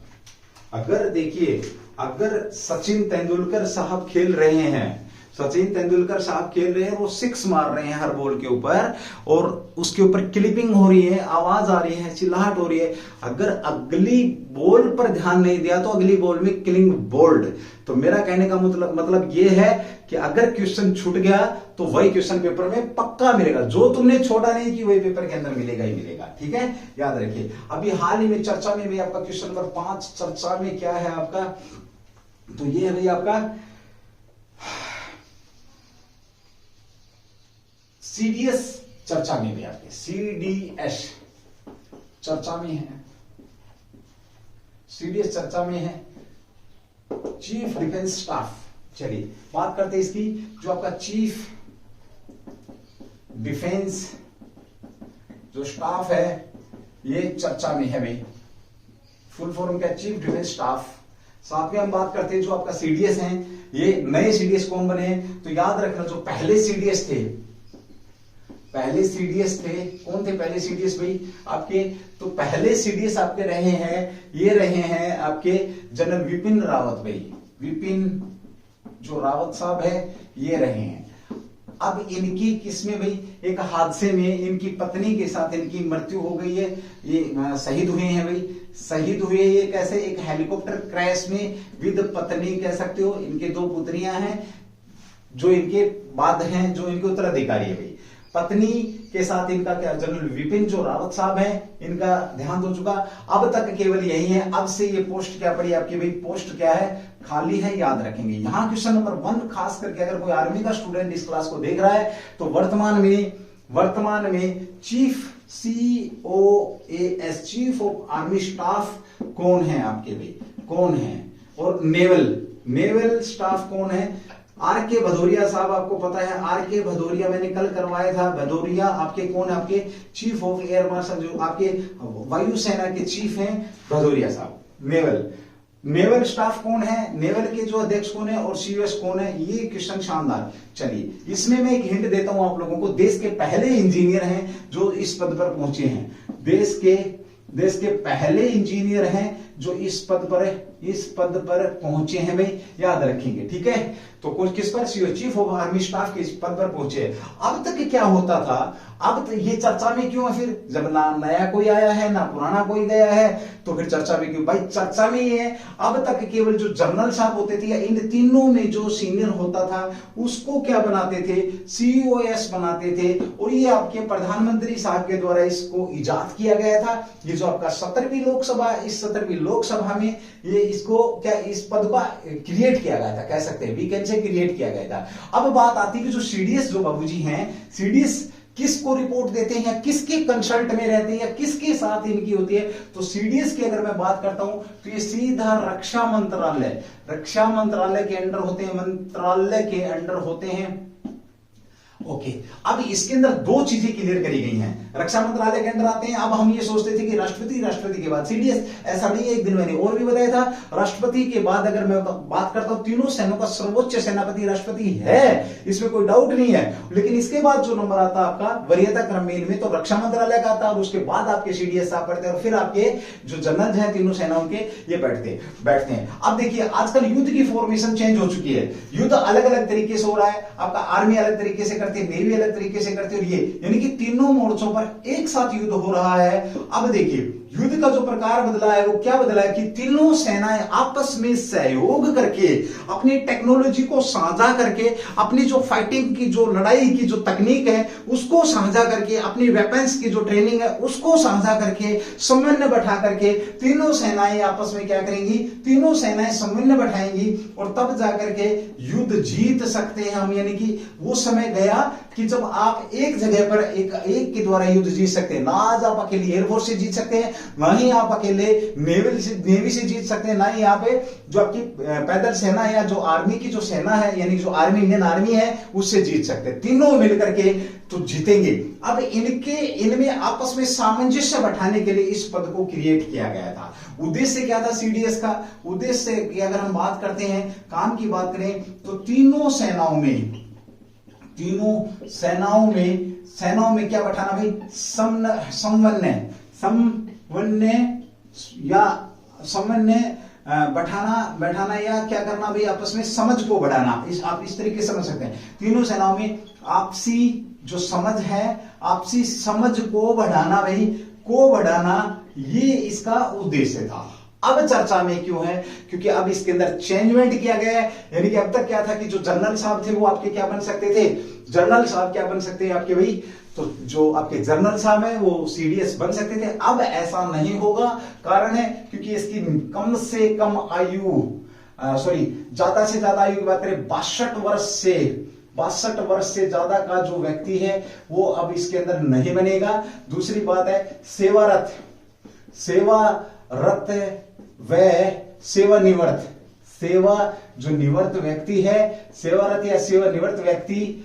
अगर देखिए, अगर सचिन तेंदुलकर साहब खेल रहे हैं, सचिन तेंदुलकर साहब खेल रहे हैं, वो 6 मार रहे हैं हर बॉल के ऊपर, और उसके ऊपर क्लिपिंग हो रही है, आवाज आ रही है, चिल्लाहट हो रही है। अगर अगली बॉल पर ध्यान नहीं दिया तो अगली बॉल में किलिंग बोल्ड। तो मेरा कहने का मतलब ये है कि अगर क्वेश्चन छूट गया तो वही क्वेश्चन पेपर में पक्का मिलेगा, जो तुमने छोड़ा नहीं कि वही पेपर के अंदर मिलेगा ही मिलेगा। ठीक है, याद रखिए। अभी हाल ही में चर्चा में भी आपका क्वेश्चन नंबर 5 चर्चा में क्या है आपका, तो ये है भाई आपका सीडीएस चर्चा में भी, आपके सीडीएस चर्चा में है, सीडीएस चर्चा में है, चीफ डिफेंस स्टाफ। चलिए बात करते हैं इसकी, जो आपका चीफ डिफेंस जो स्टाफ है ये चर्चा में है भाई, फुल फॉर्म क्या, चीफ डिफेंस स्टाफ। साथ में हम बात करते हैं जो आपका सीडीएस हैं, ये नए सीडीएस कौन बने, तो याद रखना जो पहले सीडीएस थे, कौन थे पहले सीडीएस भाई आपके, तो पहले सीडीएस आपके रहे हैं, ये रहे हैं आपके जनरल विपिन रावत भाई, विपिन जो रावत साहब है ये रहे हैं। अब इनकी किसमें भाई, एक हादसे में इनकी पत्नी के साथ इनकी मृत्यु हो गई है, ये शहीद हुए हैं भाई, शहीद हुए ये कैसे, एक हेलीकॉप्टर क्रैश में विद पत्नी कह सकते हो, इनके 2 पुत्रियां हैं, जो इनके बाद हैं, जो इनके उत्तराधिकारी है भाई। पत्नी के साथ इनका क्या, जनरल विपिन जो रावत साहब हैं, इनका देहांत हो चुका। अब तक केवल यही है, अब से ये पोस्ट क्या पड़ी आपकी भाई, पोस्ट क्या है, खाली है, याद रखेंगे। यहां क्वेश्चन नंबर 1 खास करके अगर कोई आर्मी का स्टूडेंट इस क्लास को देख रहा है तो वर्तमान में chief COAS chief of army staff कौन है आपके भाई, कौन है, और नेवल स्टाफ कौन है, RK भदौरिया साहब, आपको पता है RK भदौरिया, मैंने कल करवाया था। भदौरिया आपके कौन है, आपके चीफ ऑफ एयर मार्शल, जो आपके वायुसेना के चीफ हैं भदौरिया साहब। नेवल स्टाफ कौन है, नेवल के जो अध्यक्ष कौन है, और COS कौन है, ये क्वेश्चन शानदार। चलिए इसमें मैं एक हिंट देता हूं आप लोगों को, देश के पहले इंजीनियर हैं जो इस पद पर पहुंचे हैं, देश के पहले इंजीनियर हैं जो इस पद पर पहुंचे हैं भाई, याद रखेंगे, ठीक है। तो कुछ किस पर, चीफ ऑफ आर्मी स्टाफ के इस पद पर पहुंचे। अब तक क्या होता था, अब ये चर्चा में क्यों है फिर, जब ना नया कोई आया है ना पुराना कोई गया है, तो फिर चर्चा में क्यों भाई, चर्चा में ही है। अब तक केवल जो जनरल साहब होते थे या इन तीनों में जो सीनियर होता था उसको क्या बनाते थे, COS बनाते थे, और ये आपके प्रधानमंत्री साहब के द्वारा इसको इजाद किया गया था। ये जो आपका 17वीं लोकसभा, इस 17वीं लोकसभा में ये इसको क्या, इस पद को क्रिएट किया गया था, कह सकते हैं वीकेंड से क्रिएट किया गया था। अब बात आती है कि जो CDS जो बाबूजी हैं, CDS किसको रिपोर्ट देते हैं या किसके कंसल्ट में रहते हैं या किसके साथ इनकी होती है, तो CDS की अगर मैं बात करता हूं तो ये सीधा रक्षा मंत्रालय के अंडर होते हैं, ओके। अब इसके अंदर दो चीजें क्लियर करी गई हैं, रक्षा मंत्रालय के अंदर आते हैं। अब हम ये सोचते थे कि राष्ट्रपति के बाद CDS, ऐसा नहीं है। एक दिन मैंने और भी बताया था, राष्ट्रपति के बाद अगर मैं बात करता हूं, तीनों सेनाओं का सर्वोच्च सेनापति राष्ट्रपति है, इसमें कोई डाउट नहीं है। लेकिन इसके बाद जो नंबर आता है आपका वरीयता क्रम में, तो रक्षा मंत्रालय का आता है, और उसके बाद आपके CDS साहब पढ़ते हैं, और फिर आपके जो जनरल हैं तीनों सेनाओं के, ये बैठते हैं। अब देखिए आजकल युद्ध की फॉर्मेशन चेंज हो चुकी है, युद्ध अलग अलग तरीके से हो रहा है। आपका आर्मी अलग तरीके से करती है, नेवी अलग तरीके से करती है, और ये यानी कि तीनों मोर्चों पर एक साथ युद्ध हो रहा है। अब देखिए युद्ध का जो प्रकार बदला है वो क्या बदला है कि तीनों सेनाएं आपस में सहयोग करके, अपनी टेक्नोलॉजी को साझा करके, अपनी जो फाइटिंग की जो लड़ाई की जो तकनीक है उसको साझा करके, अपनी वेपन्स की जो ट्रेनिंग है उसको साझा करके, समन्वय बैठा करके तीनों सेनाएं आपस में क्या करेंगी, तीनों सेनाएं समन्वय बैठाएंगी, और तब जाकर के युद्ध जीत सकते हैं हम। यानी कि वो समय गया कि जब आप एक जगह पर एक के द्वारा युद्ध जीत सकते हैं। ना आज आप अकेले एयरफोर्स से जीत सकते हैं, ना ही आप अकेले नेवी से जीत सकते हैं, ना ही यहाँ पे जो आपकी पैदल सेना है या जो आर्मी की जो सेना है, यानी जो आर्मी, इंडियन आर्मी है, उससे जीत सकते हैं। तीनों मिलकर के तो जीतेंगे। अब इनमें आपस में सामंजस्य बैठाने के लिए इस पद को क्रिएट किया गया था। उद्देश्य क्या था CDS का, उद्देश्य की अगर हम बात करते हैं, काम की बात करें, तो तीनों सेनाओं में क्या बैठाना भाई, समन्वय बैठाना या क्या करना भाई, आपस में समझ को बढ़ाना। आप इस तरीके से समझ सकते हैं, तीनों सेनाओं में आपसी जो समझ है, आपसी समझ को बढ़ाना, ये इसका उद्देश्य था। अब चर्चा में क्यों है, क्योंकि अब इसके अंदर चेंजमेंट किया गया है। यानी कि अब तक क्या था कि जो जनरल साहब थे वो आपके क्या बन सकते थे, जनरल साहब क्या बन सकते हैं आपके भाई, तो जो आपके जनरल साहब हैं वो CDS बन सकते थे। अब ऐसा नहीं होगा, कारण है क्योंकि इसकी कम से कम आयु, ज्यादा से ज्यादा आयु की बात करें 62 वर्ष से ज्यादा का जो व्यक्ति है वो अब इसके अंदर नहीं बनेगा। दूसरी बात है सेवारत व सेवानिवृत्त, जो निवृत्त व्यक्ति है, सेवारत या सेवानिवृत्त व्यक्ति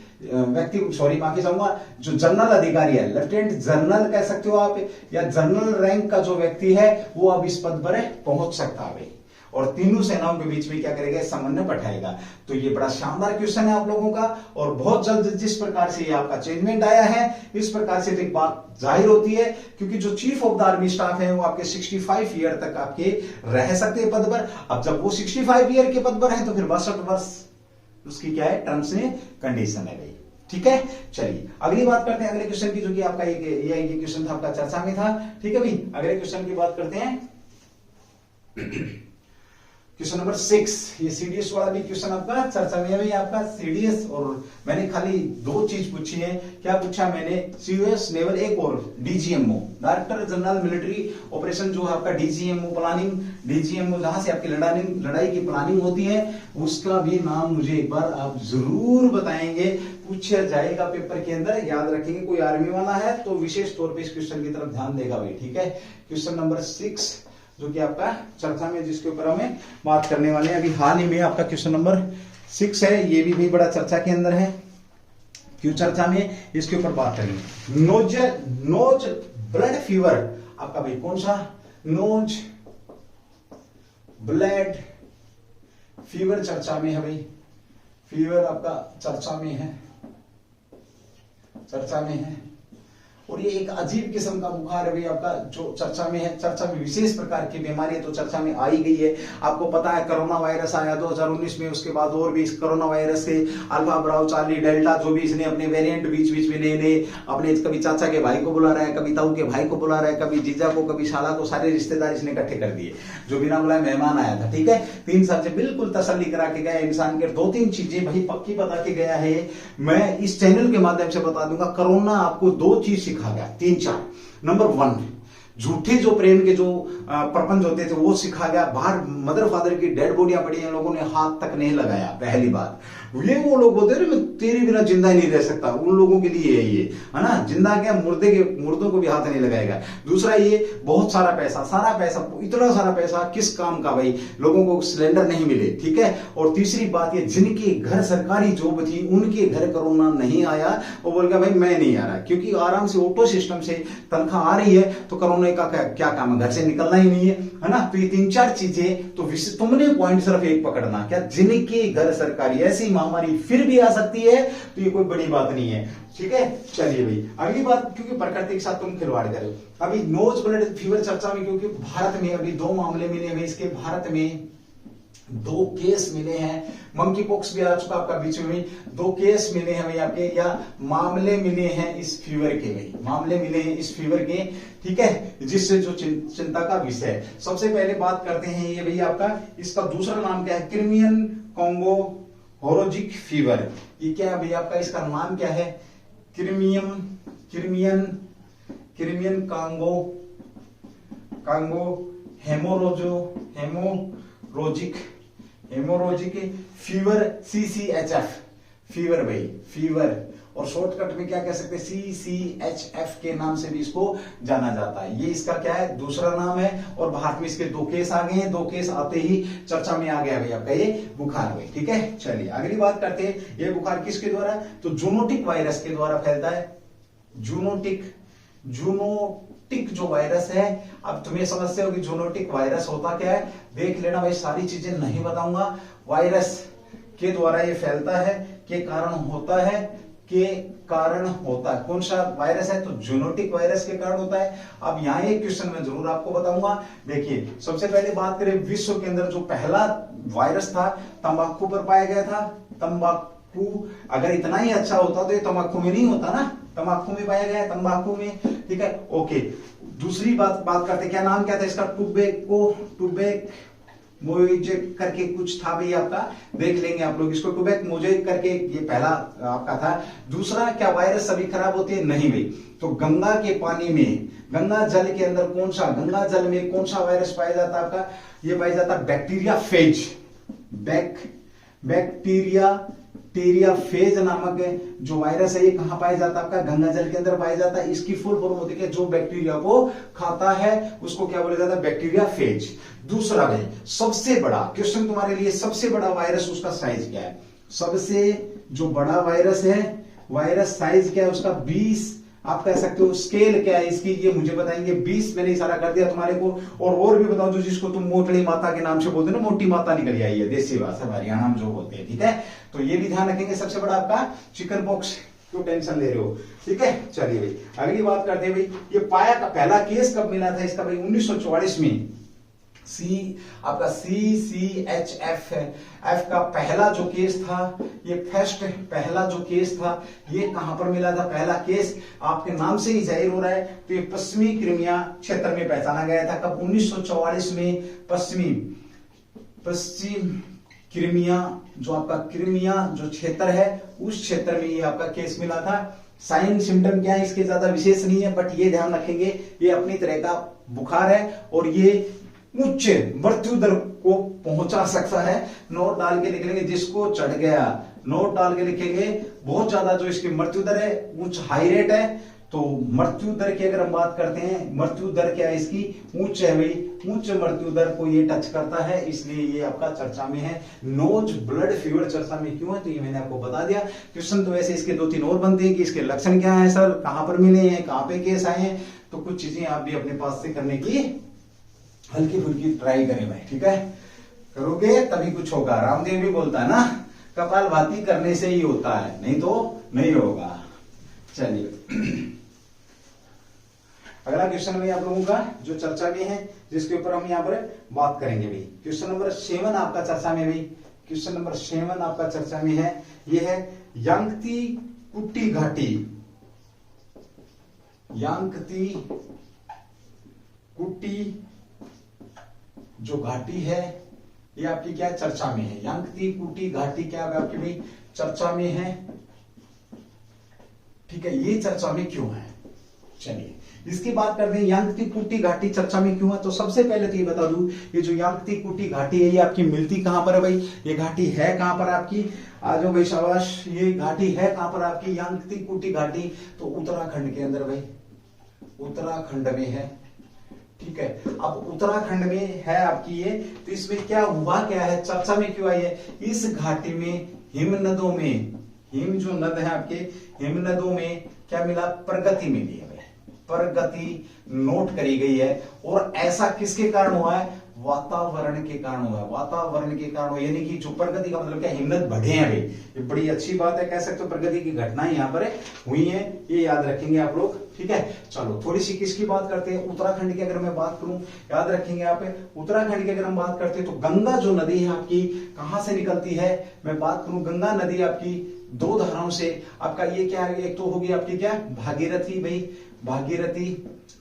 माफी चाहूंगा, जो जनरल अधिकारी है, लेफ्टिनेंट जनरल कह सकते हो आप, या जनरल रैंक का जो व्यक्ति है वो अब इस पद पर पहुंच सकता है, और तीनों सेनाओं के बीच में क्या करेगा, समन्वय बैठाएगा। तो ये बड़ा शानदार क्वेश्चन है आप लोगों का, और बहुत जल्द जिस प्रकार से ये आपका चेंजमेंट आया है, इस प्रकार से एक बात जाहिर होती है, क्योंकि जो chief of the army staff है वो आपके 65 ईयर तक आपके रह सकते हैं पद पर। अब जब वो 65 ईयर के पद पर है तो फिर 62 वर्ष उसकी क्या है, टर्म्स में कंडीशन है भाई, ठीक है। चलिए अगली बात करते हैं, अगले क्वेश्चन की, जो कि आपका ये क्वेश्चन था आपका चर्चा में था, ठीक है भाई। अगले क्वेश्चन की बात करते हैं। क्वेश्चन नंबर 6, ये सीडीएस वाला भी क्वेश्चन आपका चर्चा में है भाई, आपका सीडीएस। और मैंने खाली 2 चीज पूछी है। क्या पूछा मैंने? सीडीएस नेवल, एक और DGMO, director general military operation, जो आपका डीजीएमओ प्लानिंग, डीजीएमओ जहां से आपकी लड़ाई की प्लानिंग होती है, उसका भी नाम मुझे एक बार आप जरूर बताएंगे, पूछा जाएगा पेपर के अंदर, याद रखेंगे। कोई आर्मी वाला है तो विशेष तौर पर इस क्वेश्चन की तरफ ध्यान देगा भाई, ठीक है। क्वेश्चन नंबर 6 जो कि आपका चर्चा में, जिसके ऊपर हमें बात करने वाले हैं अभी हाल ही में, आपका क्वेश्चन नंबर 6 है। ये भी बड़ा चर्चा के अंदर है। क्यों चर्चा में? इसके ऊपर बात करेंगे। नोज ब्लड फीवर आपका भाई कौन सा? नोज ब्लड फीवर चर्चा में है भाई, फीवर आपका चर्चा में है, चर्चा में है। और ये एक अजीब किस्म का बुखार है भाई आपका, जो चर्चा में है। चर्चा में विशेष प्रकार की बीमारी तो चर्चा में आई गई है। आपको पता है कोरोना वायरस आया 2019 में, उसके बाद और भी इस कोरोना वायरस से अल्फा, ब्राउ, चार्ली, डेल्टा, जो भी इसने अपने वेरिएंट बीच बीच में नए अपने, कभी चाचा के भाई को बुला रहा है, कभी ताऊ के भाई को बुला रहा है, कभी जीजा को, कभी शाला को, सारे रिश्तेदार इसने इकट्ठे कर दिए। जो बिना बुलाए मेहमान आया था, ठीक है। 3 साल से बिल्कुल तसल्ली करा के गया इंसान के। 2-3 चीजें भाई पक्की बता के गया है, मैं इस चैनल के माध्यम से बता दूंगा। कोरोना आपको 2 चीज सिखा गया, 3-4। नंबर 1, झूठे जो प्रेम के जो प्रपंच होते थे वो सिखा गया। बाहर मदर फादर की डेड बॉडियां पड़ी हैं, लोगों ने हाथ तक नहीं लगाया। पहली बात ये, वो लोग बोलते हैं मैं तेरे बिना जिंदा नहीं रह सकता, उन लोगों के लिए है ना, जिंदा क्या, मुर्दों को भी हाथ नहीं लगाएगा। दूसरा ये, बहुत सारा पैसा, इतना सारा पैसा किस काम का भाई, लोगों को सिलेंडर नहीं मिले, ठीक है। और तीसरी बात ये, जिनके घर सरकारी जॉब थी उनके घर कोरोना नहीं आया, वो बोल गया भाई मैं नहीं आ रहा, क्योंकि आराम से ऑटो सिस्टम से तनख्वाह आ रही है, तो कोरोना का क्या काम है, घर से निकलना ही नहीं है ना। तो ये 3-4 चीजें, तो तुमने पॉइंट सिर्फ एक पकड़ना, क्या, जिनके घर सरकारी, ऐसी महामारी फिर भी आ सकती है, तो ये कोई बड़ी बात नहीं है, ठीक है। चलिए भाई अगली बात, क्योंकि प्रकृति के साथ तुम खिलवाड़ करो। अभी नोज ब्लड फीवर चर्चा में, क्योंकि भारत में अभी 2 मामले मिले हैं इसके, भारत में 2 केस मिले हैं। मंकी पॉक्स भी आ चुका आपका बीच में, 2 केस मिले हैं भाई आपके, या मामले मिले हैं इस फीवर के भाई, मामले मिले हैं इस फीवर के, ठीक है, जिससे जो चिंता का विषय है। सबसे पहले बात करते हैं ये भाई आपका, इसका दूसरा नाम क्या है? Crimean Congo haemorrhagic fever. ये क्या है भाई आपका, इसका नाम क्या है? Crimean Congo haemorrhagic fever, CCHF fever भाई, फीवर। और शॉर्टकट में क्या कह सकते हैं? CCHF के नाम से भी इसको जाना जाता है। ये इसका क्या है? दूसरा नाम है। और भारत में इसके 2 केस आ गए हैं। 2 केस आते ही चर्चा में आ गया भाई आपका ये बुखार भाई, ठीक है। चलिए अगली बात करते हैं, ये बुखार किसके द्वारा? तो जूनोटिक वायरस के द्वारा फैलता है। जूनोटिक जो वायरस है, अब तुम्हें समझते हो कि जूनोटिक वायरस होता क्या है, देख लेना भाई, सारी चीजें नहीं बताऊंगा। वायरस के द्वारा ये फैलता है, के कारण होता है। कौन सा वायरस है? तो जूनोटिक वायरस के कारण होता है। अब यहाँ एक क्वेश्चन मैं जरूर आपको बताऊंगा। देखिए सबसे पहले बात करें, विश्व के अंदर जो पहला वायरस था तंबाकू पर पाया गया था। तंबाकू अगर इतना ही अच्छा होता तो ये तंबाकू में नहीं होता ना, तंबाकू में पाया गया है, तंबाकू में, ठीक है, ओके। दूसरी बात करते, क्या नाम क्या था इसका? टुबेकमोजेक करके कुछ था भाई आपका, देख लेंगे आप लोग इसको, टुबेकमोजेक करके ये पहला आपका था। दूसरा, क्या वायरस सभी खराब होते हैं? नहीं भाई। तो गंगा के पानी में, गंगा जल के अंदर गंगा जल में कौन सा वायरस पाया जाता है आपका? ये पाया जाता है बैक्टीरिया फेज नामक जो वायरस है, ये कहां पाया जाता है आपका? गंगा जल के अंदर पाया जाता है। इसकी फुल फॉर्म होती है, जो बैक्टीरिया को खाता है उसको क्या बोला जाता है? Bacteria phase. दूसरा भाई सबसे बड़ा क्वेश्चन तुम्हारे लिए, सबसे बड़ा वायरस उसका साइज क्या है? सबसे जो बड़ा वायरस है, वायरस साइज क्या है उसका? 20, आप कह सकते हो स्केल क्या है इसकी, ये मुझे बताएंगे। 20 मैंने इशारा कर दिया तुम्हारे को। और भी बताओ, जो जिसको तुम मोटड़ी माता के नाम से बोलते हो ना, मोटी माता निकल आई है, देसी भाषा हरियाणा में जो बोलते हैं, ठीक है। तो ये भी ध्यान रखेंगे। सबसे बड़ा आपका चिकन पॉक्स, क्यों टेंशन ले रहे हो, ठीक है। चलिए भाई अगली बात करते हैं भाई, ये पहला केस कब मिला था इसका भाई? 1944 में। आपका CCHF का पहला जो केस था, ये पहला जो केस था, ये कहां पर मिला था? पहला केस आपके नाम से ही जाहिर हो रहा है, तो ये पश्चिमी क्रीमिया क्षेत्र में पहचाना गया था। कब? 1944 में पश्चिम क्रीमिया, जो आपका क्रीमिया जो क्षेत्र है उस क्षेत्र में ये आपका केस मिला था। साइन सिम्टम क्या है इसके ज्यादा विशेष नहीं है, बट ये ध्यान रखेंगे ये अपनी तरह का बुखार है और ये उच्च मृत्यु दर को पहुंचा सकता है। नोट डाल के लिख लेंगे, जिसको चढ़ गया नोट डाल के लिखेंगे, बहुत ज्यादा जो इसकी मृत्यु दर है उच्च हाई रेट है। तो मृत्यु दर की अगर हम बात करते हैं, मृत्यु दर क्या है इसकी, उच्च है भाई, उच्च मृत्यु दर को ये टच करता है, इसलिए ये आपका चर्चा में है। नोज ब्लड फीवर चर्चा में क्यों है, तो ये मैंने आपको बता दिया। क्वेश्चन तो वैसे इसके 2-3 और बनते हैं कि इसके लक्षण क्या है सर, कहां पर मिले हैं, कहां पे केस आए हैं, तो कुछ चीजें आप भी अपने पास से करने की हल्की फुल्की ट्राई करें भाई, ठीक है। करोगे तभी कुछ होगा। रामदेव भी बोलता है ना, कपालभाति करने से ही होता है, नहीं तो नहीं होगा। चलिए अगला क्वेश्चन में आप लोगों का जो चर्चा में है, जिसके ऊपर हम यहाँ पर बात करेंगे भाई, क्वेश्चन नंबर 7 आपका चर्चा में भाई, क्वेश्चन नंबर 7 आपका चर्चा में है। ये है यांगती कुट्टी घाटी, यांगती कुट्टी जो घाटी है ये आपकी क्या चर्चा में है। यांगती कुट्टी घाटी क्या आपकी भाई चर्चा में है, ठीक है। ये चर्चा में क्यों है, चलिए इसकी बात करते हैं। यांगती कुट्टी घाटी चर्चा में क्यों है, तो सबसे पहले तो ये बता दूं, ये जो यांगती कुट्टी घाटी है ये आपकी मिलती कहां पर है भाई, ये घाटी है कहां पर आपकी, आज भाई शाबाश, ये घाटी है कहां पर आपकी यांगती कुट्टी घाटी, तो उत्तराखंड के अंदर भाई, उत्तराखंड में है, ठीक है। अब उत्तराखंड में है आपकी ये, तो इसमें क्या हुआ, क्या है, चर्चा में क्यों आई है, इस घाटी में हिमनदों में, हिम जो नद है आपके, हिमनदों में क्या मिला, प्रगति मिली है, प्रगति नोट करी गई है। और ऐसा किसके कारण हुआ है, वातावरण के कारण हुआ है, वातावरण के कारण, यानी कि जो प्रगति का मतलब क्या, हिमनद बढ़े हैं भाई, ये बड़ी अच्छी बात है, कह सकते हो प्रगति की घटनाएं यहाँ पर हुई हैं, ये याद रखेंगे आप लोग, ठीक है। चलो थोड़ी सी किसकी बात करते हैं, उत्तराखंड की अगर मैं बात करूं, याद रखेंगे आप, उत्तराखंड की अगर हम बात करते हैं तो गंगा जो नदी है आपकी कहां से निकलती है, मैं बात करूं गंगा नदी आपकी 2 धाराओं से, आपका ये क्या है, एक तो होगी आपकी क्या भागीरथी भाई, भागीरथी,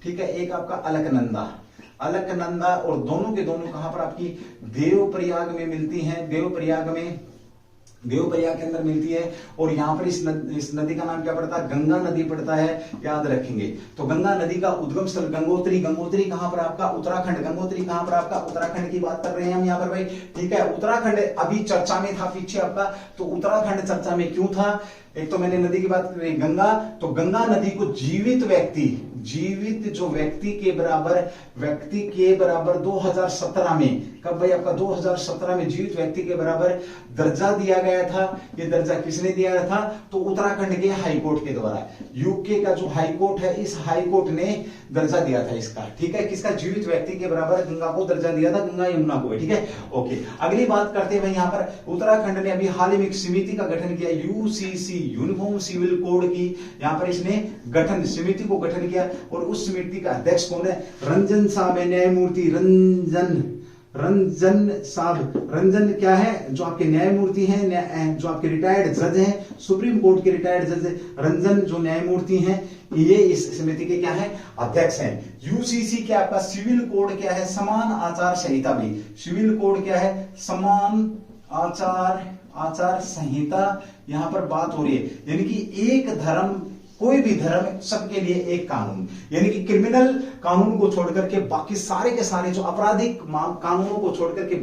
ठीक है, एक आपका अलकनंदा, अलकनंदा, और दोनों के दोनों कहां पर आपकी देवप्रयाग में मिलती हैं, देवप्रयाग में, देवप्रयाग के अंदर मिलती है। और यहां पर इस नदी का नाम क्या पड़ता है, गंगा नदी पड़ता है, याद रखेंगे। तो गंगा नदी का उद्गम स्थल गंगोत्री, गंगोत्री कहां पर आपका उत्तराखंड, गंगोत्री कहां पर आपका उत्तराखंड की बात कर रहे हैं हम यहाँ पर भाई, ठीक है। उत्तराखंड अभी चर्चा में था पीछे आपका, तो उत्तराखंड चर्चा में क्यों था, एक तो मैंने नदी की बात करी गंगा, तो गंगा नदी को जीवित व्यक्ति, जीवित जो व्यक्ति के बराबर 2017 में, कब भाई आपका 2017 में जीवित व्यक्ति के बराबर दर्जा दिया गया था। ये दर्जा किसने दिया था, तो उत्तराखंड के हाई कोर्ट के द्वारा, यूके का जो हाई कोर्ट है, इस हाई कोर्ट ने दर्जा दिया था इसका, ठीक है, किसका, जीवित व्यक्ति के बराबर गंगा को दर्जा दिया था, गंगा यमुना को, ठीक है, ओके। अगली बात करते हैं भाई, यहाँ पर उत्तराखंड ने अभी हाल ही में एक समिति का गठन किया, यूसीसी, यूनिफॉर्म सिविल कोड की, यहाँ पर इसने गठन, समिति को गठन किया, और उस समिति का अध्यक्ष कौन है, रंजन साहब है, न्यायमूर्ति रंजन साहब, रंजन क्या है, जो आपके न्यायमूर्ति हैं, जो आपके रिटायर्ड जज हैं, सुप्रीम कोर्ट के रिटायर्ड जज रंजन जो न्यायमूर्ति हैं, ये इस समिति के क्या है, अध्यक्ष हैं। यूसीसी क्या आपका सिविल कोड क्या है, समान आचार संहिता भी, सिविल कोड क्या है, समान आचार संहिता, यहां पर बात हो रही है, यानी कि एक धर्म, कोई भी धर्म, सबके लिए एक कानून, यानी कि क्रिमिनल कानून को छोड़कर के बाकी सारे के सारे जो आपराधिक कानूनों को छोड़कर के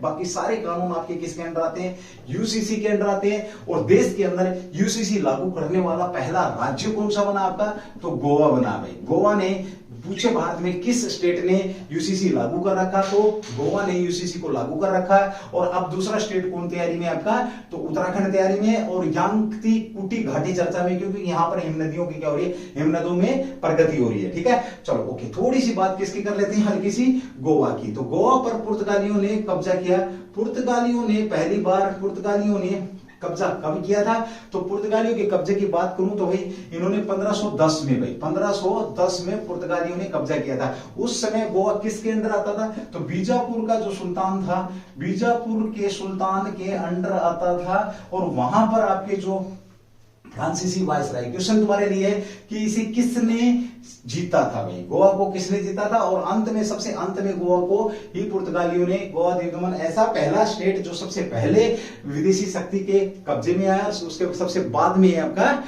बाकी सारे कानून आपके किसके अंडर आते हैं, यूसीसी के अंडर आते हैं। और देश के अंदर यूसीसी लागू करने वाला पहला राज्य कौन सा बना आपका, तो गोवा बना भाई। गोवा ने, पूछे भारत में किस स्टेट ने यूसीसी लागू कर रखा, तो गोवा ने यूसीसी को लागू कर रखा है। और अब दूसरा स्टेट कौन तैयारी में आपका, तो उत्तराखंड तैयारी में, और यांगती कुट्टी घाटी चर्चा में, क्योंकि यहां पर हिमनदियों की क्या हो रही है, हिमनदों में प्रगति हो रही है, ठीक है। चलो ओके, थोड़ी सी बात किसकी कर लेते हैं, हल्की सी गोवा की। तो गोवा पर पुर्तगालियों ने कब्जा किया, पुर्तगालियों ने पहली बार पुर्तगालियों ने कब्जा कब किया था, तो पुर्तगालियों के कब्जे की बात करूं तो भाई इन्होंने 1510 में, भाई 1510 में पुर्तगालियों ने कब्जा किया था। उस समय गोवा किसके अंडर आता था, तो बीजापुर का जो सुल्तान था, बीजापुर के सुल्तान के अंडर आता था। और वहां पर आपके जो फ्रांसीसी वायसराय। क्वेश्चन तुम्हारे लिए है कि इसे किसने जीता था भाई, गोवा को किसने जीता था, और अंत में सबसे अंत में गोवा को ही पुर्तगालियों ने, गोवा द्वीपकल्प ऐसा पहला स्टेट जो सबसे पहले विदेशी शक्ति के कब्जे में आया, उसके सबसे बाद में आपका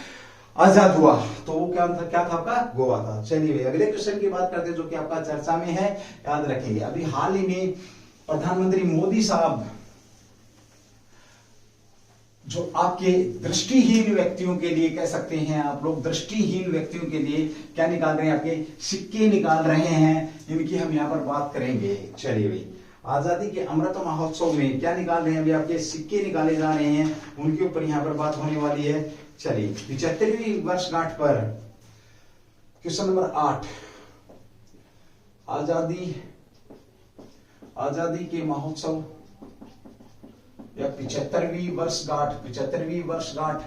आजाद हुआ, तो वो क्या था आपका गोवा था। चलिए भाई अगले क्वेश्चन की बात करते हैं जो कि आपका चर्चा में है, याद रखेंगे। अभी हाल ही में प्रधानमंत्री मोदी साहब जो आपके दृष्टिहीन व्यक्तियों के लिए कह सकते हैं, आप लोग दृष्टिहीन व्यक्तियों के लिए क्या निकाल रहे हैं, आपके सिक्के निकाल रहे हैं, इनकी हम यहाँ पर बात करेंगे। चलिए भाई आजादी के अमृत महोत्सव में क्या निकाल रहे हैं, अभी आपके सिक्के निकाले जा रहे हैं, उनके ऊपर यहाँ पर बात होने वाली है। चलिए 75वीं वर्षगांठ पर क्वेश्चन नंबर 8, आजादी के महोत्सव या 75वीं वर्षगांठ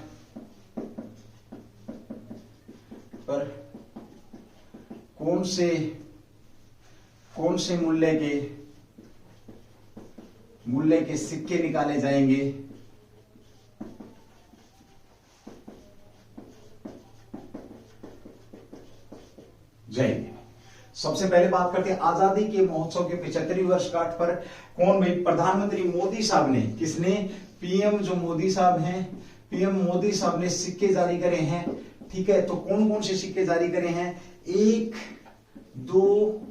पर कौन से मूल्य के सिक्के निकाले जाएंगे। जय। सबसे पहले बात करते हैं आजादी के महोत्सव के 75वीं वर्षगांठ पर कौन भाई, प्रधानमंत्री मोदी साहब ने, किसने, पीएम जो मोदी साहब हैं, पीएम मोदी साहब ने सिक्के जारी करे हैं। ठीक है, तो कौन कौन से सिक्के जारी करे हैं, 1, 2,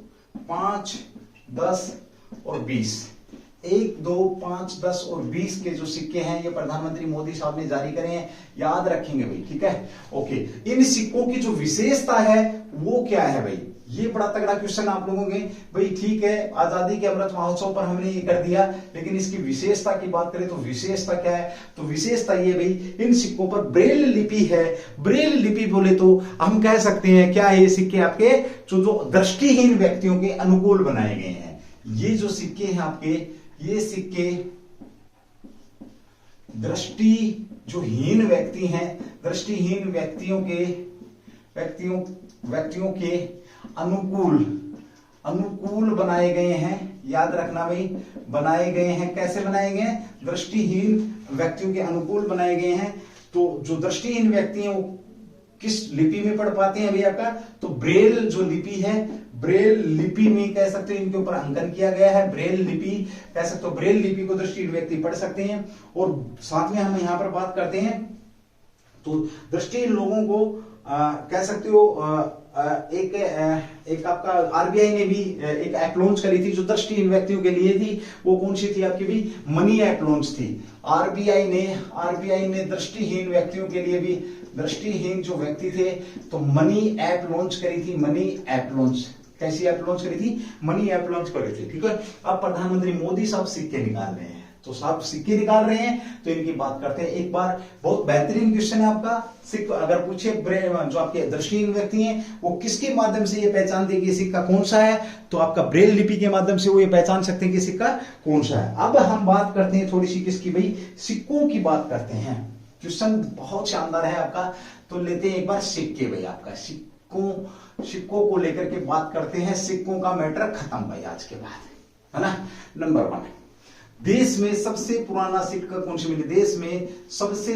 5, 10 और 20। 1, 2, 5, 10 और 20 के जो सिक्के हैं ये प्रधानमंत्री मोदी साहब ने जारी करे हैं, याद रखेंगे भाई। ठीक है, ओके। इन सिक्कों की जो विशेषता है वो क्या है भाई, ये बड़ा तगड़ा क्वेश्चन आप लोगों के भाई। ठीक है, आजादी के अमृत महोत्सव पर हमने ये कर दिया, लेकिन इसकी विशेषता की बात करें तो विशेषता क्या है, तो विशेषता ये भाई इन सिक्कों पर ब्रेल लिपि है। ब्रेल लिपि बोले तो हम कह सकते हैं क्या, ये सिक्के आपके जो दृष्टिहीन व्यक्तियों के अनुकूल बनाए गए हैं। ये जो सिक्के हैं आपके, ये सिक्के दृष्टि जो हीन व्यक्ति हैं, दृष्टिहीन व्यक्तियों के अनुकूल बनाए गए हैं। याद रखना भाई, बनाए गए हैं, कैसे बनाए गए हैं, दृष्टिहीन व्यक्तियों के अनुकूल बनाए गए हैं। तो जो दृष्टिहीन व्यक्ति हैं वो किस लिपि में पढ़ पाते हैं भैया आपका, तो ब्रेल जो लिपि है, ब्रेल लिपि में कह सकते हैं, इनके ऊपर अंकन किया गया है, ब्रेल लिपि कह सकते हो। ब्रेल लिपि को दृष्टिहीन व्यक्ति पढ़ सकते हैं। और साथ में हम यहां पर बात करते हैं तो दृष्टिहीन लोगों को कह सकते हो एक आपका आरबीआई ने भी एक ऐप लॉन्च करी थी जो दृष्टिहीन व्यक्तियों के लिए थी। वो कौन सी थी आपकी भी, मनी ऐप लॉन्च थी। आरबीआई ने दृष्टिहीन व्यक्तियों के लिए भी, दृष्टिहीन जो व्यक्ति थे तो मनी ऐप लॉन्च करी थी। मनी ऐप लॉन्च, कैसी ऐप लॉन्च करी थी, मनी ऐप लॉन्च करी थी। ठीक है, अब प्रधानमंत्री मोदी साहब सिक्के निकाल रहे हैं, तो साहब सिक्के निकाल रहे हैं तो इनकी बात करते हैं। एक बार बहुत बेहतरीन क्वेश्चन है आपका, सिक्का अगर पूछे जो आपके दृष्टिहीन व्यक्ति हैं वो किसके माध्यम से ये पहचानते हैं कि सिक्का कौन सा है, तो आपका ब्रेल लिपि के माध्यम से वो ये पहचान सकते हैं कि सिक्का कौन सा है। अब हम बात करते हैं थोड़ी सी किसकी भाई, सिक्कों की बात करते हैं। क्वेश्चन बहुत शानदार है आपका, तो लेते हैं एक बार सिक्के भाई, आपका सिक्कों को लेकर के बात करते हैं। सिक्कों का मैटर खत्म भाई आज के बाद, है ना। नंबर 1, देश में सबसे पुराना सिक्का कौन से मिले, देश में सबसे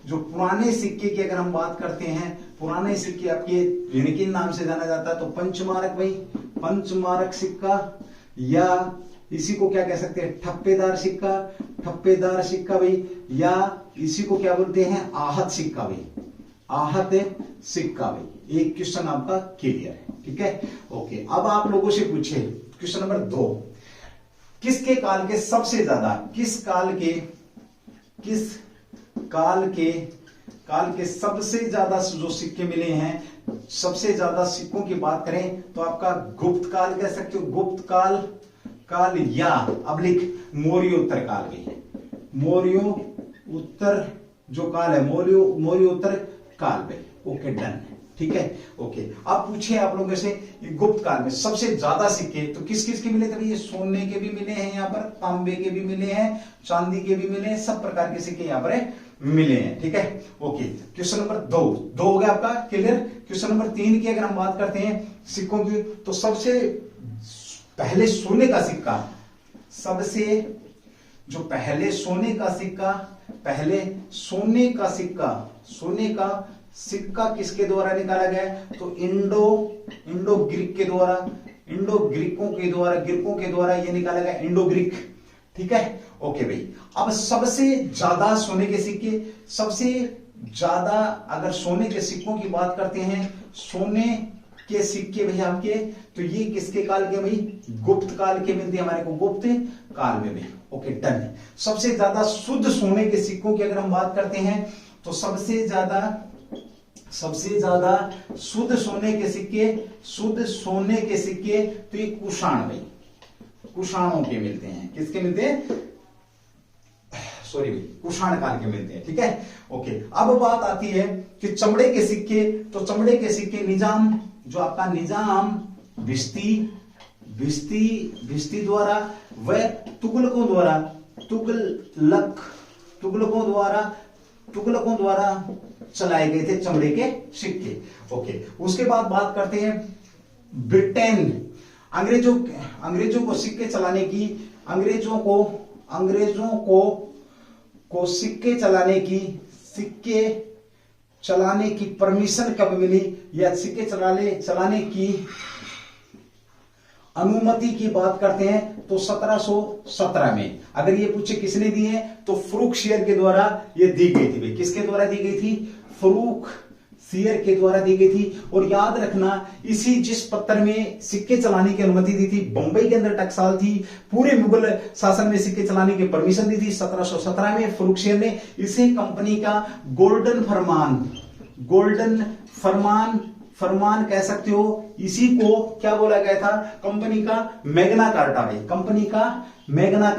जो पुराने सिक्के की अगर हम बात करते हैं, पुराने सिक्के आपके किन नाम से जाना जाता है, तो पंचमारक भाई, पंचमारक सिक्का, या इसी को क्या कह सकते हैं, ठप्पेदार सिक्का भाई, या इसी को क्या बोलते हैं, आहत सिक्का भाई, आहत सिक्का भाई। एक क्वेश्चन आपका क्लियर है, ठीक है, ओके। अब आप लोगों से पूछे क्वेश्चन नंबर 2, किसके काल के सबसे ज्यादा, किस काल के सबसे ज्यादा जो सिक्के मिले हैं, सबसे ज्यादा सिक्कों की बात करें तो आपका गुप्त काल कह सकते हो, गुप्त काल या अब्लिक मौर्योत्तर काल भी है। मौर्योत्तर जो काल है, मौर्योत्तर काल में, ओके डन, ठीक है, ओके। अब पूछे आप लोगों से गुप्त काल में सबसे ज्यादा सिक्के तो किस किस के मिले थे, ये सोने के भी मिले हैं यहाँ पर, तांबे के भी मिले हैं, चांदी के भी मिले हैं, सब प्रकार के सिक्के यहाँ पर मिले हैं, ठीक है, ओके। क्वेश्चन नंबर 2 हो गया आपका क्लियर। क्वेश्चन नंबर 3 की अगर हम बात करते हैं सिक्कों की, तो सबसे पहले सोने का सिक्का, सबसे जो पहले सोने का सिक्का, पहले सोने का सिक्का किसके द्वारा निकाला गया? तो इंडो ग्रीक के द्वारा, ग्रीकों के द्वारा ये निकाला गया, इंडो ग्रीक। ठीक है, ओके भाई। अब सबसे ज्यादा सोने के सिक्के, सबसे ज्यादा अगर सोने के सिक्कों की बात करते हैं, सोने के सिक्के भैया आपके, तो ये किसके काल के भाई? गुप्त काल के मिलते हैं हमारे को, गुप्त काल में भी। Okay done. सबसे ज्यादा शुद्ध सोने के सिक्कों की अगर हम बात करते हैं, तो सबसे ज्यादा शुद्ध सोने के सिक्के, तो ये कुषाण भाई, कुषाणों के मिलते हैं। किसके मिलते हैं? सॉरी भाई, कुषाण काल के मिलते हैं। ठीक है, ओके। अब बात आती है कि चमड़े के सिक्के, तो चमड़े के सिक्के निजाम, जो आपका निजाम भिस्ती द्वारा व तुगलकों द्वारा चलाए गए थे चमड़े के सिक्के। ओके, उसके बाद बात करते हैं ब्रिटेन। अंग्रेजों को सिक्के चलाने की, अंग्रेजों को सिक्के चलाने की परमिशन कब मिली, या सिक्के चलाने की अनुमति की बात करते हैं तो 1717 में। अगर ये पूछे किसने दी है, तो फर्रुखसियर के द्वारा ये दी गई थी। किसके द्वारा दी गई थी? फर्रुखसियर के द्वारा दी गई थी। और याद रखना, इसी जिस पत्र में सिक्के चलाने की अनुमति दी थी, बंबई के अंदर टकसाल थी, पूरे मुगल शासन में सिक्के चलाने की परमिशन दी थी 1717 में फर्रुखसियर ने। इसे कंपनी का गोल्डन फरमान कह सकते हो। इसी को क्या बोला गया था? कंपनी का मैग्ना कार्टा भाई, कंपनी का मैग्ना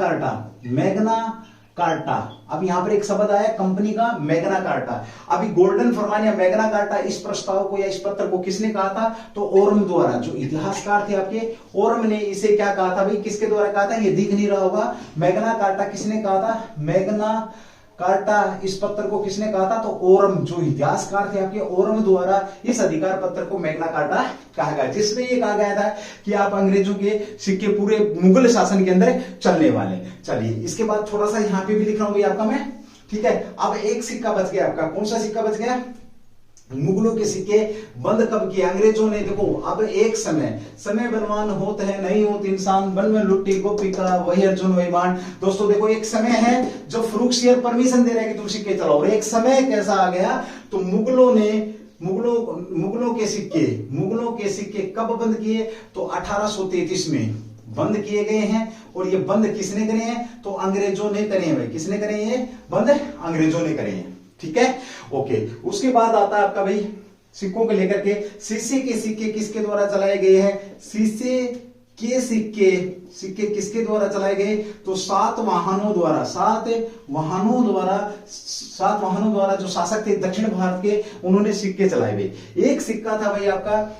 कार्टा। अब यहां पर एक शब्द आया, कंपनी का मैग्ना कार्टा। अभी गोल्डन फरमान या मैग्ना कार्टा, इस प्रस्ताव को या इस पत्र को किसने कहा था? तो ओरम द्वारा, जो इतिहासकार थे आपके, ओरम ने इसे क्या कहा था भाई? किसके द्वारा कहा था? ये दिख नहीं रहा होगा, मैग्ना कार्टा किसने कहा था? मैग्ना कार्टा, इस पत्र को किसने कहा था? तो ओरम, जो इतिहासकार थे आपके, ओरम द्वारा इस अधिकार पत्र को मैग्ना कार्टा कहा गया, जिसमें ये कहा गया था कि आप अंग्रेजों के सिक्के पूरे मुगल शासन के अंदर चलने वाले। चलिए, इसके बाद थोड़ा सा यहां पे भी लिख रहा हूं आपका मैं। ठीक है, अब एक सिक्का बच गया आपका। कौन सा सिक्का बच गया? मुगलों के सिक्के बंद कब किए अंग्रेजों ने? देखो, अब एक समय बलवान होते हैं, नहीं होते इंसान, बन में लुट्टी गोपिका वही अर्जुन वही बाण। दोस्तों देखो, एक समय है जब फर्रुखसियर परमिशन दे रहे हैं कि तुम सिक्के चलाओ, और एक समय कैसा आ गया, तो मुगलों के सिक्के कब बंद किए? तो 1833 में बंद किए गए हैं। और ये बंद किसने करे हैं? तो अंग्रेजों ने करे हैं भाई। किसने करे हैं? ये बंद अंग्रेजों ने करे हैं। ठीक है, ओके। उसके बाद आता है आपका भाई सिक्कों को लेकर के, शीशे के सिक्के किसके द्वारा चलाए गए हैं? शीशे के सिक्के किसके द्वारा चलाए गए? तो 7 वाहनों द्वारा जो शासक थे दक्षिण भारत के, उन्होंने सिक्के चलाए हुए। एक सिक्का था भाई आपका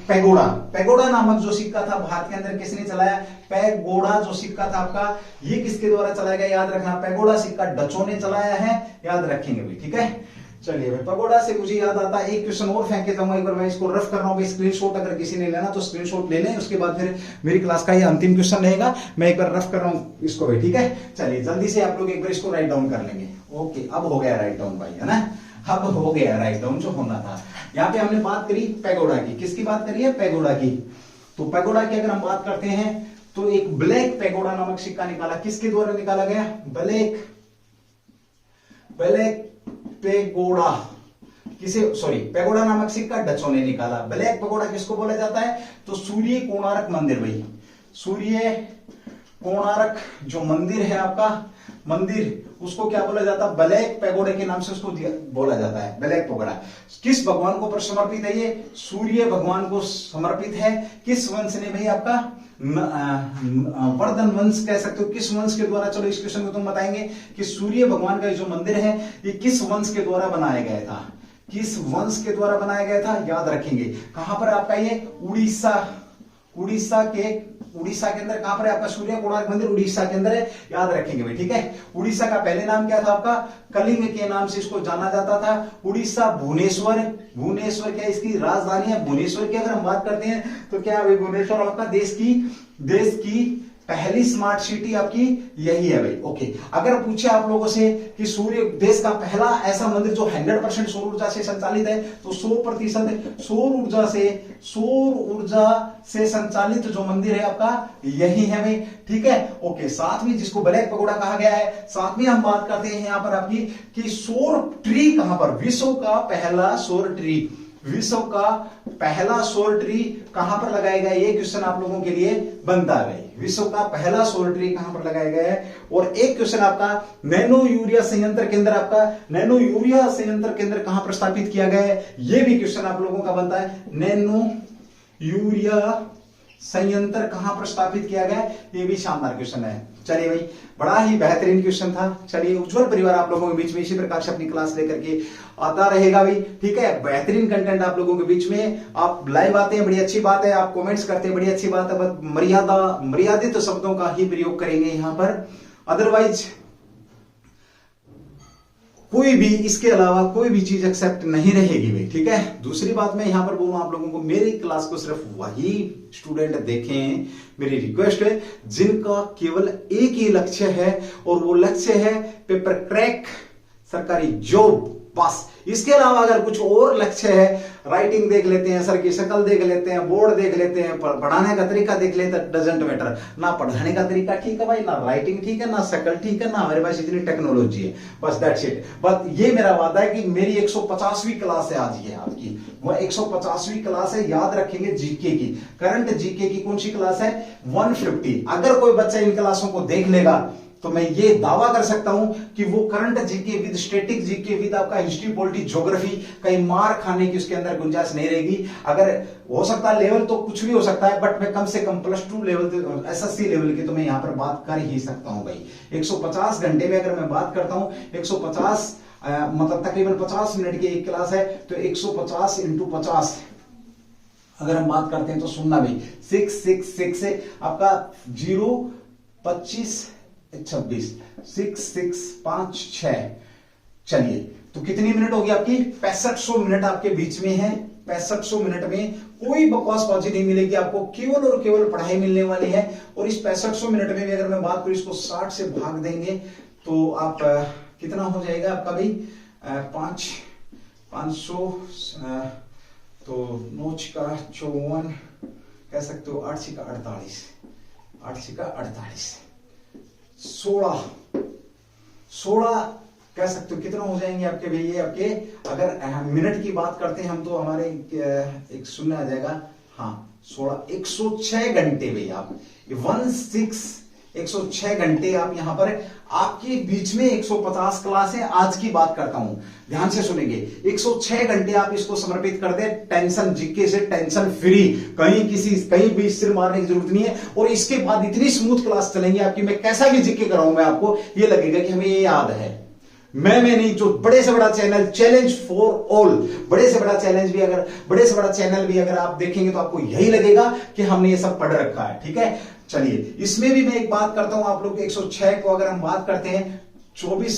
पैगोडा नामक जो सिक्का था भारत के अंदर, किसने चलाया? पैगोडा जो सिक्का था आपका, ये किसके द्वारा चलाया गया? याद रखना, पैगोडा सिक्का डचों ने चलाया है, याद रखेंगे भाई। ठीक है, चलिए भाई, पैगोडा से मुझे याद आता है, एक क्वेश्चन और फेंक के जाऊंगा। एक बार मैं इसको रफ कर रहा हूं, स्क्रीनशॉट अगर किसी ने लेना तो स्क्रीनशॉट ले लें। उसके बाद फिर मेरी क्लास का ये अंतिम क्वेश्चन रहेगा। मैं एक बार रफ कर रहा हूं इसको भाई। ठीक है, चलिए जल्दी से आप लोग एक बार इसको राइट डाउन कर लेंगे। ओके, अब हो गया राइट डाउन भाई, है ना? अब हो गया राइट डाउन जो होना था। यहाँ पे हमने बात करी पैगोडा की। किसकी बात करी है? पैगोडा की। तो पैगोडा की अगर हम बात करते हैं, तो एक ब्लैक पैगोडा नामक सिक्का निकाला। किसके द्वारा निकाला गया? Black pagoda. पैगोडा नामक सिक्का डचों ने निकाला। ब्लैक पैगोडा किसको बोला जाता है? तो सूर्य कोणार्क मंदिर भाई, सूर्य कोणार्क जो मंदिर है आपका, उसको क्या बोला जाता है? ब्लैक पैगोडा के नाम से उसको बोला जाता है, ब्लैक पैगोडा। किस भगवान को समर्पित है? ये सूर्य भगवान को समर्पित है। किस वंश ने भाई? आपका वर्धन वंश कह सकते हो। किस वंश के द्वारा? चलो इस क्वेश्चन को तुम बताएंगे कि सूर्य भगवान का जो मंदिर है, ये किस वंश के द्वारा बनाया गया था? किस वंश के द्वारा बनाया गया था? याद रखेंगे। कहां पर आपका ये? उड़ीसा के अंदर। कहां पर है आपका सूर्य कोणार्क मंदिर? उड़ीसा के अंदर है, याद रखेंगे भाई। ठीक है, उड़ीसा का पहले नाम क्या था आपका? कलिंग के नाम से इसको जाना जाता था। उड़ीसा भुवनेश्वर क्या इसकी राजधानी है? भुवनेश्वर की अगर हम बात करते हैं तो क्या भाई? भुवनेश्वर आपका देश की पहली स्मार्ट सिटी आपकी यही है भाई। ओके, अगर पूछे आप लोगों से कि सूर्य देश का पहला ऐसा मंदिर जो 100% सौर ऊर्जा से संचालित है, तो 100% सौर ऊर्जा से संचालित जो मंदिर है आपका यही है भाई। ठीक है, ओके। सातवीं, जिसको ब्लैक पगोड़ा कहा गया है, सातवीं हम बात करते हैं यहां पर आपकी कि सौर ट्री कहां पर, विश्व का पहला सौर ट्री, विश्व का पहला सौर ट्री कहां पर लगाया गया, ये क्वेश्चन आप लोगों के लिए बनता है। विश्व का पहला सौर ट्री कहां पर लगाया गया है। और एक क्वेश्चन आपका नैनो यूरिया संयंत्र केंद्र, आपका नैनो यूरिया संयंत्र केंद्र कहां पर स्थापित किया गया है, यह भी क्वेश्चन आप लोगों का बनता है। नैनो यूरिया संयंत्र कहां पर स्थापित किया गया, ये भी शानदार क्वेश्चन है। चलिए भाई, बड़ा ही बेहतरीन क्वेश्चन था। चलिए, उज्जवल परिवार आप लोगों के बीच में इसी प्रकार से अपनी क्लास लेकर के आता रहेगा भाई। ठीक है, बेहतरीन कंटेंट आप लोगों के बीच में। आप लाइव आते हैं, बड़ी अच्छी बात है, आप कमेंट्स करते हैं, बड़ी अच्छी बात है, बस मर्यादित शब्दों का ही प्रयोग करेंगे यहां पर, अदरवाइज कोई भी इसके अलावा कोई भी चीज एक्सेप्ट नहीं रहेगी भाई। ठीक है, दूसरी बात मैं यहां पर बोलूं आप लोगों को, मेरी क्लास को सिर्फ वही स्टूडेंट देखें, मेरी रिक्वेस्ट है जिनका केवल एक ही लक्ष्य है और वो लक्ष्य है पेपर क्रैक, सरकारी जॉब, बस। इसके अलावा अगर कुछ और लक्ष्य है, राइटिंग देख लेते हैं, सर की शक्ल देख लेते हैं, बोर्ड देख लेते हैं, पढ़ाने का तरीका देख लेते हैं, डजंट मैटर। ना पढ़ाने का तरीका ठीक है भाई, ना राइटिंग ठीक है, ना शक्ल ठीक है, ना हमारे पास इतनी टेक्नोलॉजी है, बस दैट्स इट। बस ये मेरा वादा है कि मेरी 150वीं क्लास है आज ये आपकी, वह 150वीं क्लास है। याद रखेंगे जीके की, करंट जीके की कौन सी क्लास है, 150। अगर कोई बच्चा इन क्लासों को देख लेगा तो मैं ये दावा कर सकता हूं कि वो current GK with static GK with आपका हिस्ट्री पॉलिटी ज्योग्राफी कहीं मार खाने की उसके अंदर गुंजाइश नहीं रहेगी। अगर हो सकता है लेवल तो कुछ भी हो सकता है, बट मैं कम से कम +2 लेवल एसएससी लेवल की तो मैं यहां पर बात कर ही सकता हूं भाई। 150 घंटे में अगर मैं बात करता हूं, 150 मतलब तकरीबन 50 मिनट की एक क्लास है, तो 150 × 50 अगर हम बात करते हैं तो सुनना भाई, 666 से आपका 0 25 26 6 6 5 6। चलिए, तो कितनी मिनट होगी आपकी, 6500 मिनट आपके बीच में है। 6500 मिनट में कोई बकवासबाजी नहीं मिलेगी आपको, केवल और केवल पढ़ाई मिलने वाली है। और इस 6500 मिनट में भी अगर मैं बात करूं, इसको 60 से भाग देंगे तो आप कितना हो जाएगा आपका भाई, 500 तो 9 का 54 कह सकते हो, 8 का 48, 8 का 48, 16 कह सकते हो, कितना हो जाएंगे आपके भैया आपके। अगर मिनट की बात करते हैं हम तो हमारे एक शून्य आ जाएगा, हाँ 16, 106 घंटे भैया आप 106 घंटे आप यहां पर आपके बीच में 150 क्लास है। आज की बात करता हूं, ध्यान से सुनेंगे, 106 घंटे आप इसको समर्पित कर दे, टेंशन जीके से टेंशन फ्री, कहीं भी सिर मारने की जरूरत नहीं है। और इसके बाद इतनी स्मूथ क्लास चलेंगे आपकी, मैं कैसा भी जीके कराऊंगा आपको ये लगेगा कि हमें ये याद है। मैं नहीं, जो बड़े से बड़ा चैनल, चैलेंज फॉर ऑल, बड़े से बड़ा चैनल भी अगर आप देखेंगे तो आपको यही लगेगा कि हमने ये सब पढ़ रखा है। ठीक है, चलिए, इसमें भी मैं एक बात करता हूं आप लोग, 106 को अगर हम बात करते हैं, 24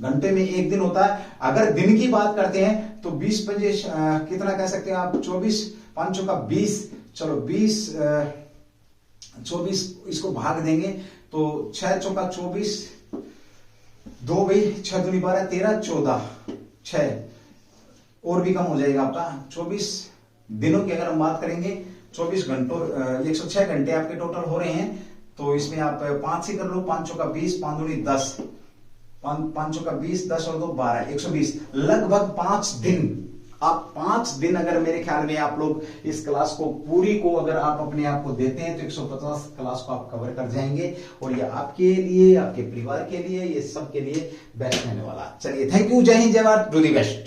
घंटे में एक दिन होता है। अगर दिन की बात करते हैं तो 20 पंजे कितना कह सकते हैं आप, 24 5 का 20, चलो 24 इसको भाग देंगे तो 6 चौका 24, 2 भाई 6 दूनी 12, 13 14 6 और भी कम हो जाएगा आपका। 24 दिनों की अगर हम बात करेंगे, 24 घंटों 106 घंटे आपके टोटल हो रहे हैं। तो इसमें आप 5 से कर लो, 5 का 20, 5 दूनी 10, 5 का 20, 10 और 2 12, 120, लगभग 5 दिन। आप 5 दिन अगर मेरे ख्याल में आप लोग इस क्लास को पूरी को अगर आप अपने आप को देते हैं तो 150 क्लास को आप कवर कर जाएंगे। और ये आपके लिए, आपके परिवार के लिए, ये सब के लिए बेस्ट रहने वाला। चलिए, थैंक यू, जय हिंद, जय भारत, डू दी बेस्ट।